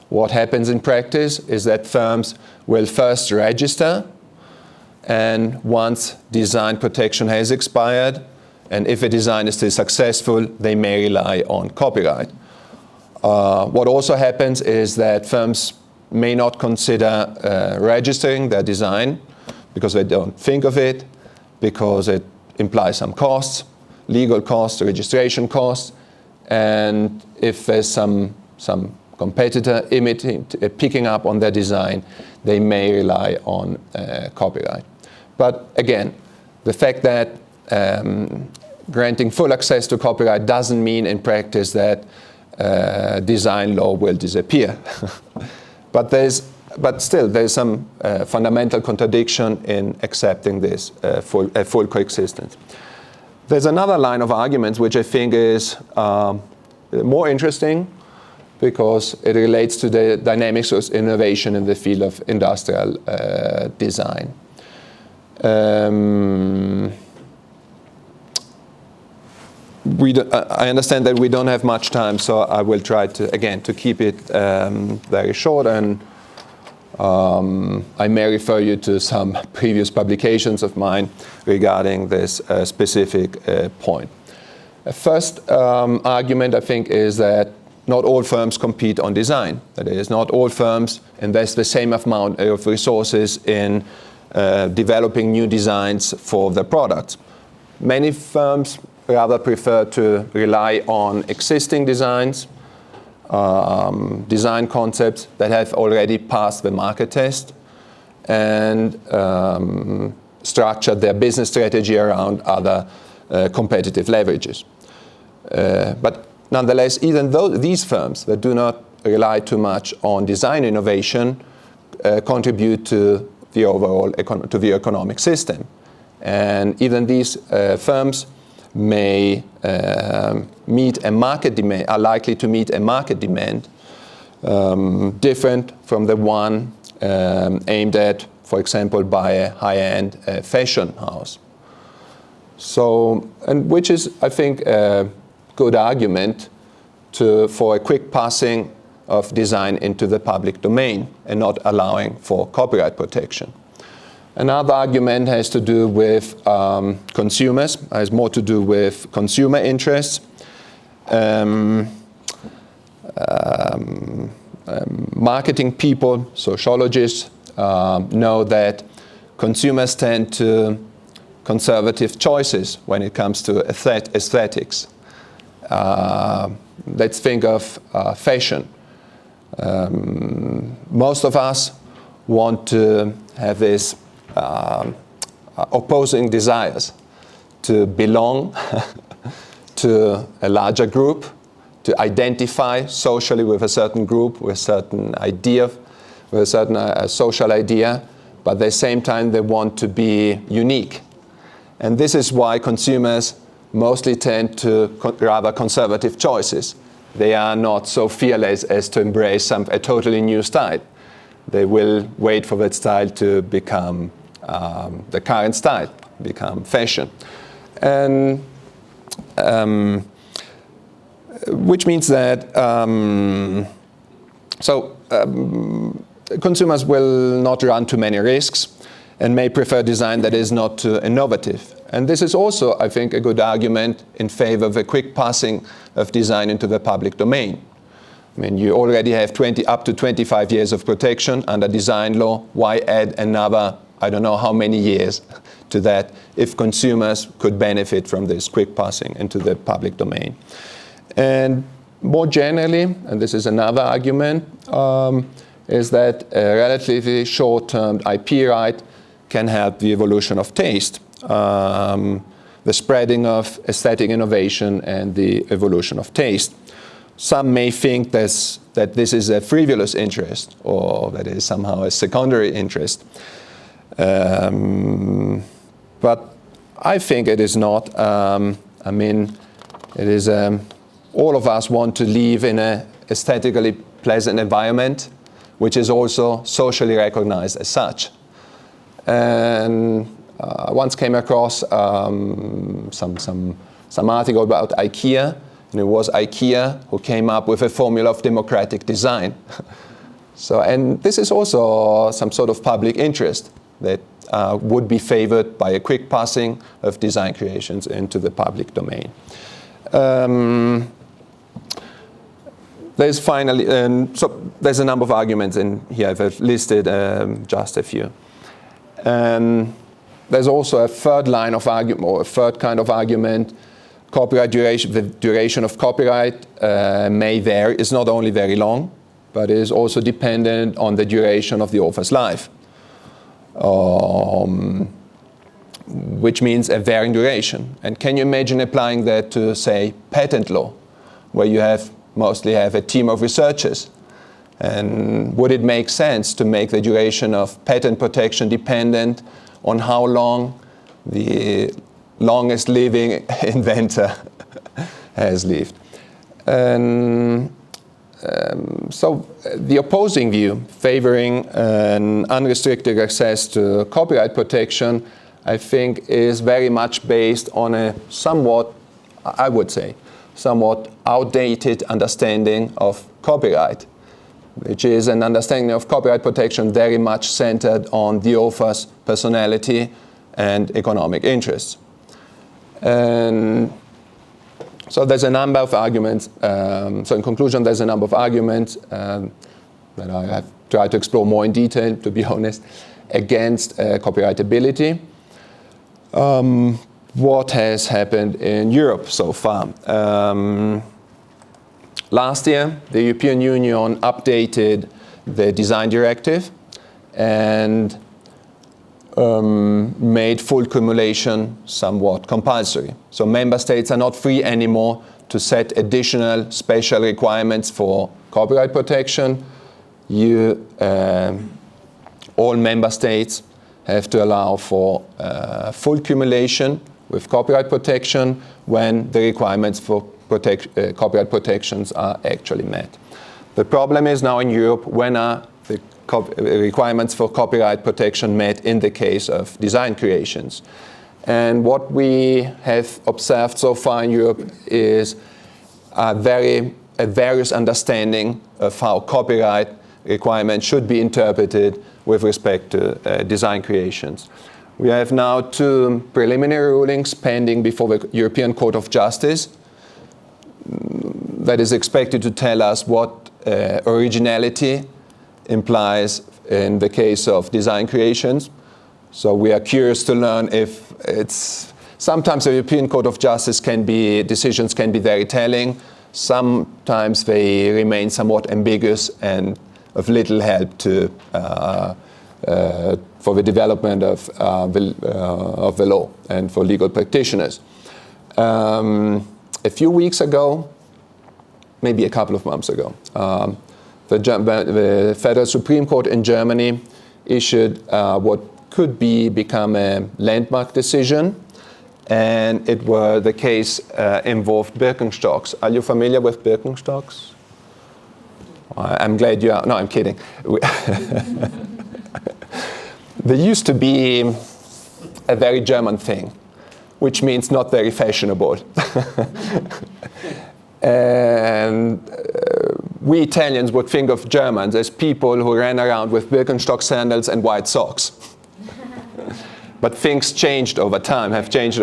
What happens in practice is that firms will first register, and once design protection has expired, and if a design is still successful, they may rely on copyright. What also happens is that firms may not consider registering their design because they don't think of it, because it implies some costs, legal costs, registration costs, and if there's some competitor picking up on their design, they may rely on copyright. But again, the fact that granting full access to copyright doesn't mean in practice that design law will disappear. But still, there's some fundamental contradiction in accepting this full coexistence. There's another line of arguments which I think is more interesting, because it relates to the dynamics of innovation in the field of industrial design. I understand that we don't have much time, so I will try to keep it very short, and I may refer you to some previous publications of mine regarding this specific point. First argument, I think, is that not all firms compete on design. That is, not all firms invest the same amount of resources in developing new designs for their products. Many firms rather prefer to rely on existing designs, design concepts that have already passed the market test and structured their business strategy around other competitive leverages. But nonetheless, even though these firms that do not rely too much on design innovation contribute to the overall economic system. And even these firms may meet a market demand, are likely to meet a market demand different from the one aimed at, for example, by a high-end fashion house. So, and which is, I think, a good argument for a quick passing of design into the public domain and not allowing for copyright protection. Another argument has to do with consumers, has more to do with consumer interests. Marketing people, sociologists, know that consumers tend to conservative choices when it comes to aesthetics. Let's think of fashion. Most of us want to have this opposing desires to belong to a larger group, to identify socially with a certain group, with a certain idea, with a certain social idea, but at the same time they want to be unique. And this is why consumers mostly tend to rather conservative choices. They are not so fearless as to embrace a totally new style. They will wait for that style to become the current style, become fashion. And which means that consumers will not run too many risks and may prefer design that is not too innovative. And this is also, I think, a good argument in favor of a quick passing of design into the public domain. I mean, you already have up to 25 years of protection under design law. Why add another, I don't know how many years to that if consumers could benefit from this quick passing into the public domain? And more generally, and this is another argument, is that a relatively short-term IP right can help the evolution of taste, the spreading of aesthetic innovation and the evolution of taste. Some may think that this is a frivolous interest or that it is somehow a secondary interest. But I think it is not. I mean, it is all of us want to live in an aesthetically pleasant environment, which is also socially recognized as such. And I once came across some article about IKEA, and it was IKEA who came up with a formula of democratic design. So, and this is also some sort of public interest that would be favored by a quick passing of design creations into the public domain. There's finally, so there's a number of arguments in here. I've listed just a few. There's also a third line of argument, or a third kind of argument. Copyright duration, the duration of copyright may vary. It's not only very long, but it is also dependent on the duration of the author's life, which means a varying duration. And can you imagine applying that to, say, patent law, where you mostly have a team of researchers? And would it make sense to make the duration of patent protection dependent on how long the longest living inventor has lived? And so the opposing view, favoring an unrestricted access to copyright protection, I think is very much based on a somewhat, I would say, somewhat outdated understanding of copyright, which is an understanding of copyright protection very much centered on the author's personality and economic interests. And so there's a number of arguments. So in conclusion, there's a number of arguments that I have tried to explore more in detail, to be honest, against copyrightability. What has happened in Europe so far? Last year, the European Union updated the design directive and made full cumulation somewhat compulsory. So member states are not free anymore to set additional special requirements for copyright protection. All member states have to allow for full cumulation with copyright protection when the requirements for copyright protections are actually met. The problem is now in Europe, when are the requirements for copyright protection met in the case of design creations? And what we have observed so far in Europe is a various understanding of how copyright requirements should be interpreted with respect to design creations. We have now 2 preliminary rulings pending before the European Court of Justice that is expected to tell us what originality implies in the case of design creations. So we are curious to learn if it's... Sometimes the European Court of Justice decisions can be very telling. Sometimes they remain somewhat ambiguous and of little help to for the development of the law and for legal practitioners. A few weeks ago, maybe a couple of months ago, the Federal Supreme Court in Germany issued what could become a landmark decision, and the case involved Birkenstocks. Are you familiar with Birkenstocks? I'm glad you are. No, I'm kidding. They used to be a very German thing, which means not very fashionable. And we Italians would think of Germans as people who ran around with Birkenstock sandals and white socks. But things changed over time, have changed.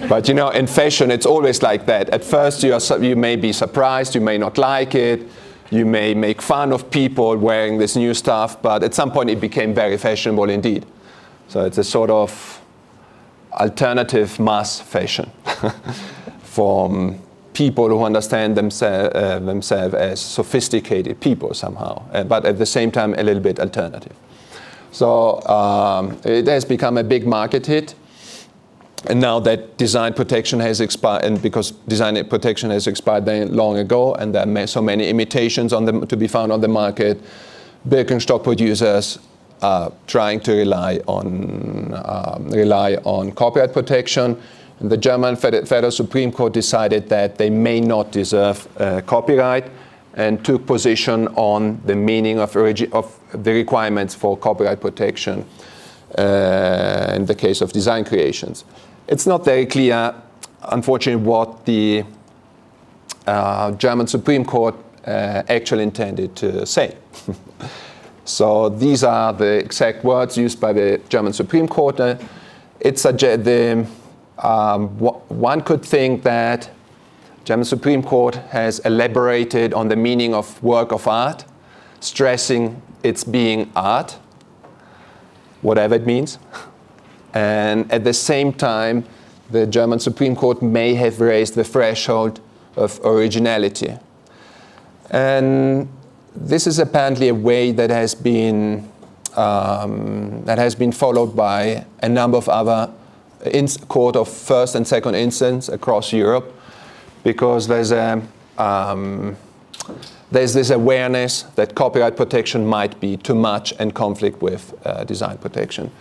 But you know, in fashion, it's always like that. At first, you may be surprised, you may not like it, you may make fun of people wearing this new stuff, but at some point it became very fashionable indeed. So it's a sort of alternative mass fashion from people who understand themselves as sophisticated people somehow, but at the same time a little bit alternative. So it has become a big market hit. And now that design protection has expired, and because design protection has expired very long ago, and there are so many imitations to be found on the market, Birkenstock producers are trying to rely on copyright protection. And the German Federal Supreme Court decided that they may not deserve copyright, and took position on the meaning of the requirements for copyright protection in the case of design creations. It's not very clear, unfortunately, what the German Supreme Court actually intended to say. So these are the exact words used by the German Supreme Court. One could think that German Supreme Court has elaborated on the meaning of work of art, stressing its being art, whatever it means. And at the same time, the German Supreme Court may have raised the threshold of originality. And this is apparently a way that has been followed by a number of other court of first and second instance across Europe, because there's this awareness that copyright protection might be too much in conflict with design protection.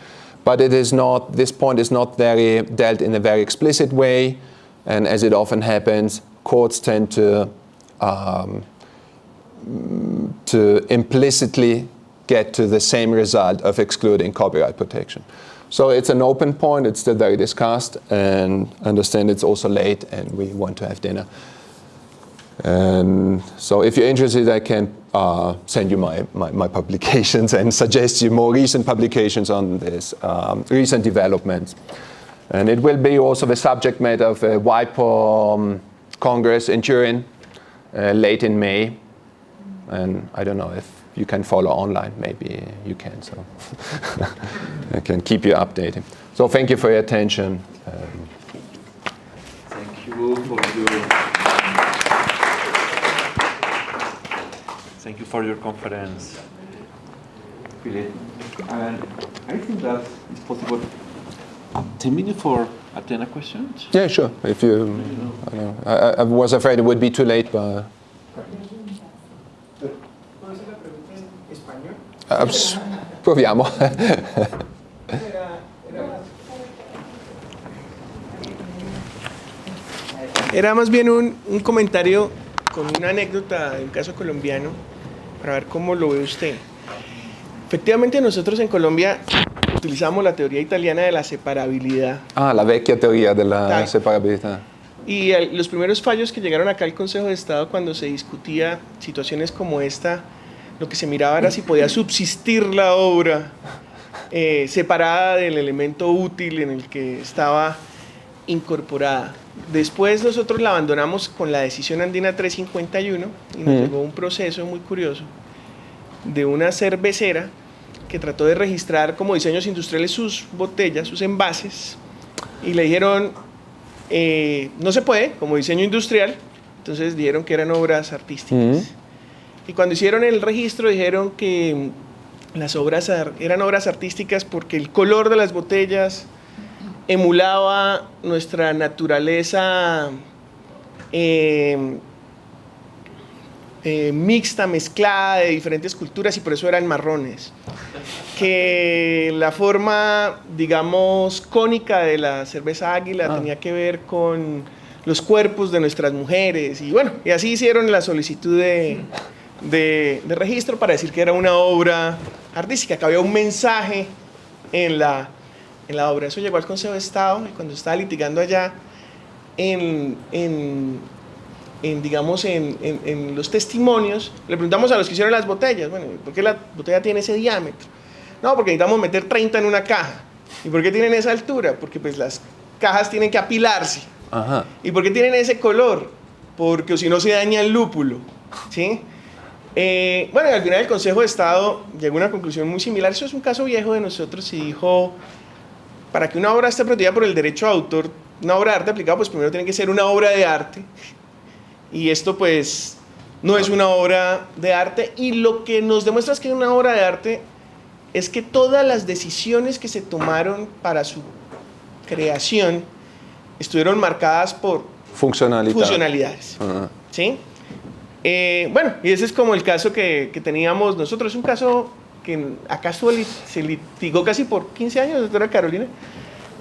But it is not, this point is not dealt in a very explicit way, and as it often happens, courts tend to implicitly get to the same result of excluding copyright protection. So it's an open point, it's still very discussed, and I understand it's also late and we want to have dinner. And so if you're interested, I can send you my publications and suggest you more recent publications on this, recent developments. And it will be also the subject matter of a WIPO Congress in Turin late in May. And I don't know if you can follow online, maybe you can, so I can keep you updated. So thank you for your attention. Thank you for your conference, Philip. And I think that it's possible 10 minutes for Athena questions. Yeah, sure. If you, I was afraid it would be too late, but. Proviamo. Era más bien un comentario con una anécdota de un caso colombiano para ver cómo lo ve usted. Efectivamente, nosotros en Colombia utilizamos la teoría italiana de la separabilidad. Ah, la vecchia teoría de la separabilità. Y los primeros fallos que llegaron acá al Consejo de Estado cuando se discutía situaciones como esta, lo que se miraba era si podía subsistir la obra separada del elemento útil en el que estaba incorporada. Después nosotros la abandonamos con la decisión andina 351 y nos llegó un proceso muy curioso de una cervecera que trató de registrar como diseños industriales sus botellas, sus envases, y le dijeron no se puede como diseño industrial, entonces dijeron que eran obras artísticas. Y cuando hicieron el registro dijeron que las obras eran obras artísticas porque el color de las botellas emulaba nuestra naturaleza mixta, mezclada de diferentes culturas, y por eso eran marrones. Que la forma, digamos, cónica de la cerveza Águila tenía que ver con los cuerpos de nuestras mujeres, y bueno, y así hicieron la solicitud de registro para decir que era una obra artística, que había un mensaje en la obra. Eso llegó al Consejo de Estado, y cuando estaba litigando allá en los testimonios, le preguntamos a los que hicieron las botellas, bueno, ¿por qué la botella tiene ese diámetro? No, porque necesitamos meter 30 en una caja. ¿Y por qué tienen esa altura? Porque pues las cajas tienen que apilarse. Ajá. ¿Y por qué tienen ese color? Porque si no se daña el lúpulo, ¿sí? Bueno, y al final el Consejo de Estado llegó a una conclusión muy similar. Eso es un caso viejo de nosotros, y dijo, para que una obra esté protegida por el derecho de autor, una obra de arte aplicada, pues primero tiene que ser una obra de arte, y esto pues no es una obra de arte, y lo que nos demuestra es que es una obra de arte es que todas las decisiones que se tomaron para su creación estuvieron marcadas por funcionalidades. ¿Sí? Bueno, y ese es como el caso que teníamos nosotros. Es un caso que acá se litigó casi por 15 años, doctora Carolina,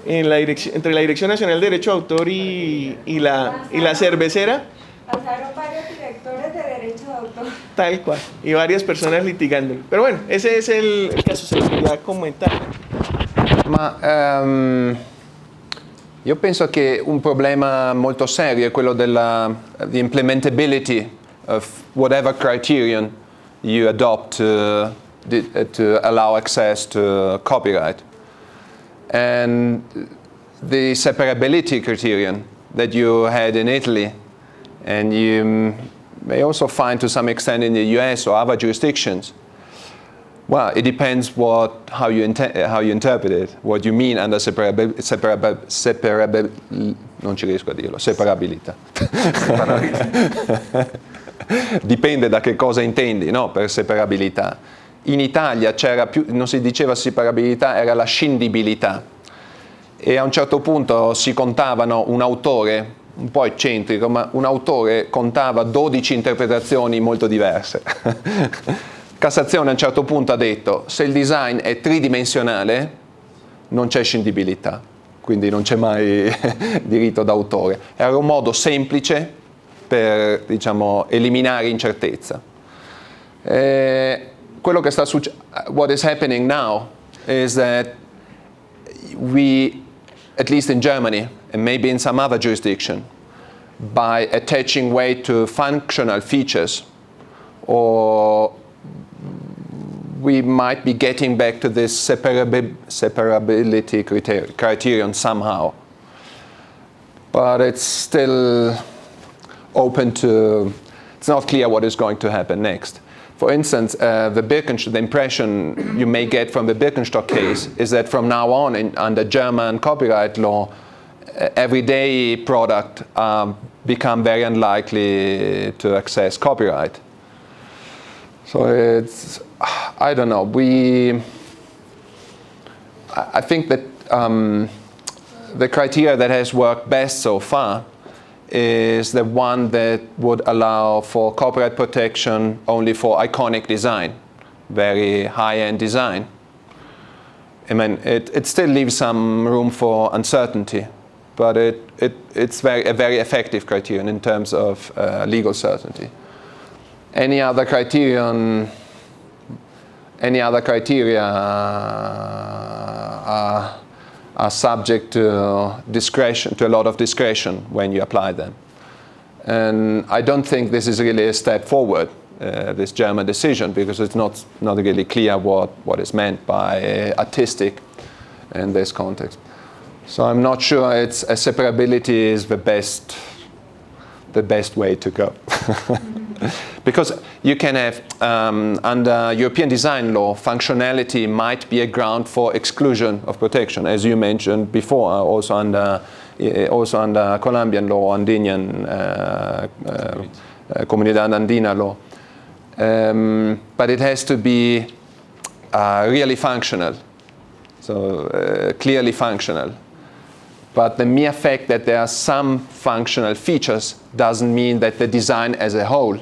entre la Dirección Nacional de Derecho de Autor y la cervecera. Pasaron varios directores de derecho de autor. Tal cual, y varias personas litigándolo. Pero bueno, ese es el caso, se lo quería comentar. Ma io penso che un problema molto serio è quello della the implementability of whatever criterion you adopt to allow access to copyright. And the separability criterion that you had in Italy, and you may also find to some extent in the US or other jurisdictions. Well, it depends how you interpret it, what you mean under non ci riesco a dirlo, separabilità. Dipende da che cosa intendi, no, per separabilità. In Italia non si diceva separabilità, era la scindibilità. E a un certo punto si contavano un autore, un po' eccentrico, ma un autore contava 12 interpretazioni molto diverse. Cassazione a un certo punto ha detto, se il design è tridimensionale non c'è scindibilità, quindi non c'è mai diritto d'autore. Era un modo semplice per, diciamo, eliminare incertezza. Quello che sta succedendo, what is happening now is that we, at least in Germany, and maybe in some other jurisdiction, by attaching weight to functional features, or we might be getting back to this separability criterion somehow. But it's still open to, it's not clear what is going to happen next. For instance, the impression you may get from the Birkenstock case is that from now on, under German copyright law, everyday product become very unlikely to access copyright. So it's, I don't know, I think that the criteria that has worked best so far is the one that would allow for copyright protection only for iconic design, very high-end design. I mean, it still leaves some room for uncertainty, but it's a very effective criterion in terms of legal certainty. Any other criteria are subject to discretion, to a lot of discretion when you apply them. And I don't think this is really a step forward, this German decision, because it's not really clear what is meant by artistic in this context. So I'm not sure separability is the best way to go. Because you can have, under European design law, functionality might be a ground for exclusion of protection, as you mentioned before, also under Colombian law, Andean, Comunidad Andina law. But it has to be really functional, so clearly functional. But the mere fact that there are some functional features doesn't mean that the design as a whole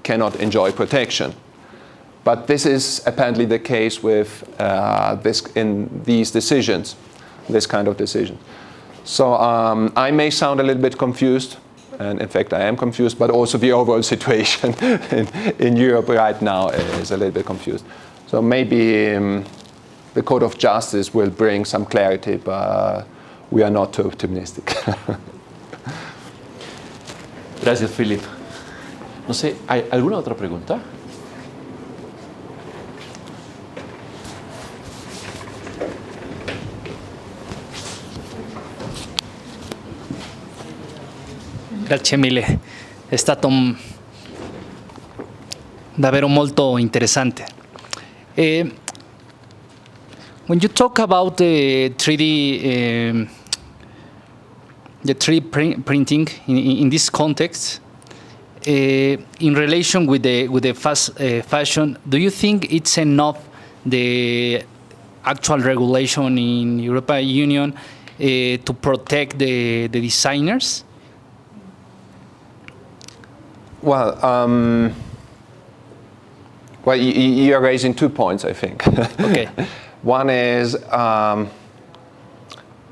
cannot enjoy protection. But this is apparently the case with in these decisions, this kind of decision. So I may sound a little bit confused, and in fact I am confused, but also the overall situation in Europe right now is a little bit confused. So maybe the Court of Justice will bring some clarity, but we are not too optimistic. Gracias, Philip. No sé, ¿hay alguna otra pregunta? Grazie mille. È stato davvero molto interessante. When you talk about the 3D printing in this context, in relation with the fast fashion, do you think it's enough the actual regulation in European Union to protect the designers? Well, you are raising 2 points, I think. Okay. One is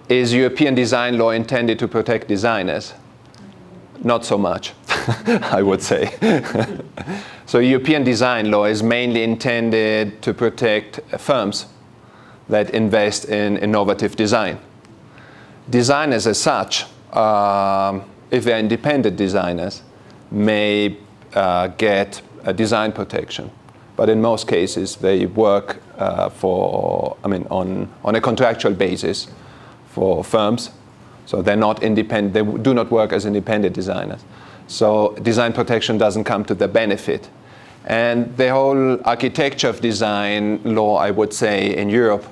European design law intended to protect designers? Not so much, I would say. So European design law is mainly intended to protect firms that invest in innovative design. Designers as such, if they're independent designers, may get a design protection. But in most cases, they work on a contractual basis for firms. So they're not independent, they do not work as independent designers. So design protection doesn't come to their benefit. And the whole architecture of design law, I would say, in Europe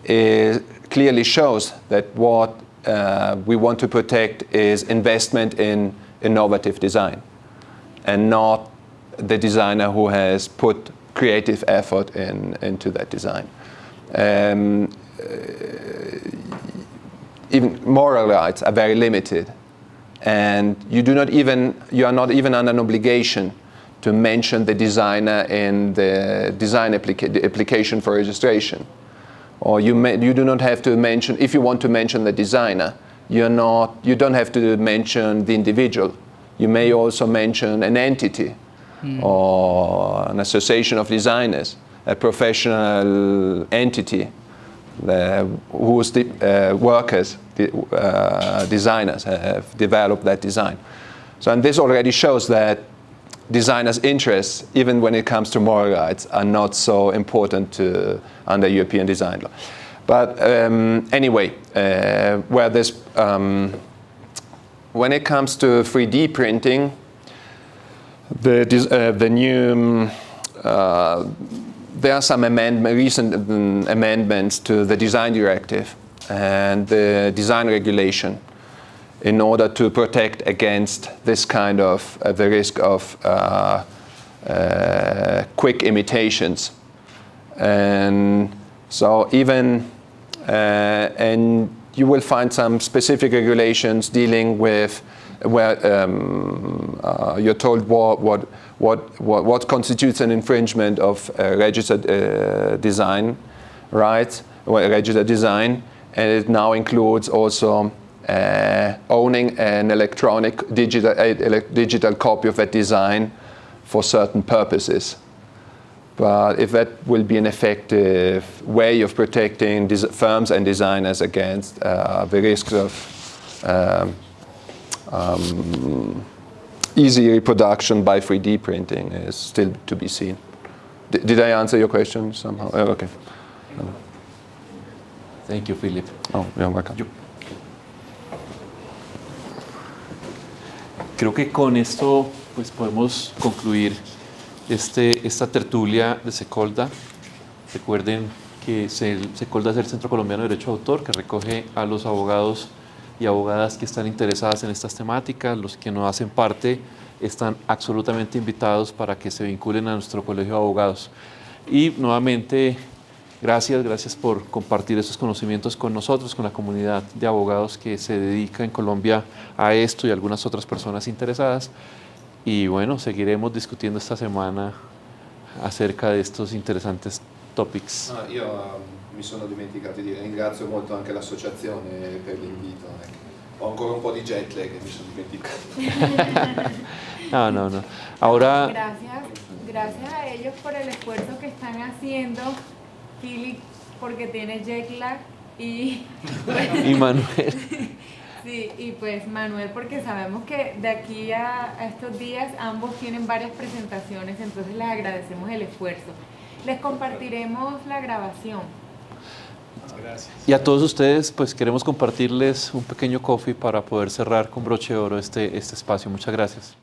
clearly shows that what we want to protect is investment in innovative design, and not the designer who has put creative effort into that design. Even moral rights are very limited, and you are not even under an obligation to mention the designer in the design application for registration. Or you do not have to mention, if you want to mention the designer, you don't have to mention the individual. You may also mention an entity or an association of designers, a professional entity whose workers, designers, have developed that design. So, and this already shows that designers' interests, even when it comes to moral rights, are not so important under European design law. But anyway, when it comes to 3D printing, there are some recent amendments to the design directive and the design regulation in order to protect against this kind of the risk of quick imitations. And so even and you will find some specific regulations dealing with where you're told what constitutes an infringement of registered design, right? Well, registered design, and it now includes also owning an electronic digital copy of that design for certain purposes. But if that will be an effective way of protecting firms and designers against the risks of easy reproduction by 3D printing is still to be seen. Did I answer your question somehow? Oh, okay. Thank you, Philip. Oh, you're welcome. Creo que con esto pues podemos concluir esta tertulia de Secolda. Recuerden que Secolda es el Centro Colombiano de Derecho de Autor, que recoge a los abogados y abogadas que están interesadas en estas temáticas. Los que no hacen parte están absolutamente invitados para que se vinculen a nuestro Colegio de Abogados. Y nuevamente, gracias por compartir esos conocimientos con nosotros, con la comunidad de abogados que se dedica en Colombia a esto y algunas otras personas interesadas. Y bueno, seguiremos discutiendo esta semana acerca de estos interesantes topics. Io mi sono dimenticato di ringrazio molto anche l'associazione per l'invito. Ho ancora un po' di jet lag e mi sono dimenticato. No. Ahora, Gracias a ellos por el esfuerzo que están haciendo, Philip, porque tiene jet lag y Manuel. sí, y pues Manuel, porque sabemos que de aquí a estos días ambos tienen varias presentaciones, entonces les agradecemos el esfuerzo. Les compartiremos la grabación. Gracias. Y a todos ustedes, pues queremos compartirles un pequeño coffee para poder cerrar con broche de oro este espacio. Muchas gracias.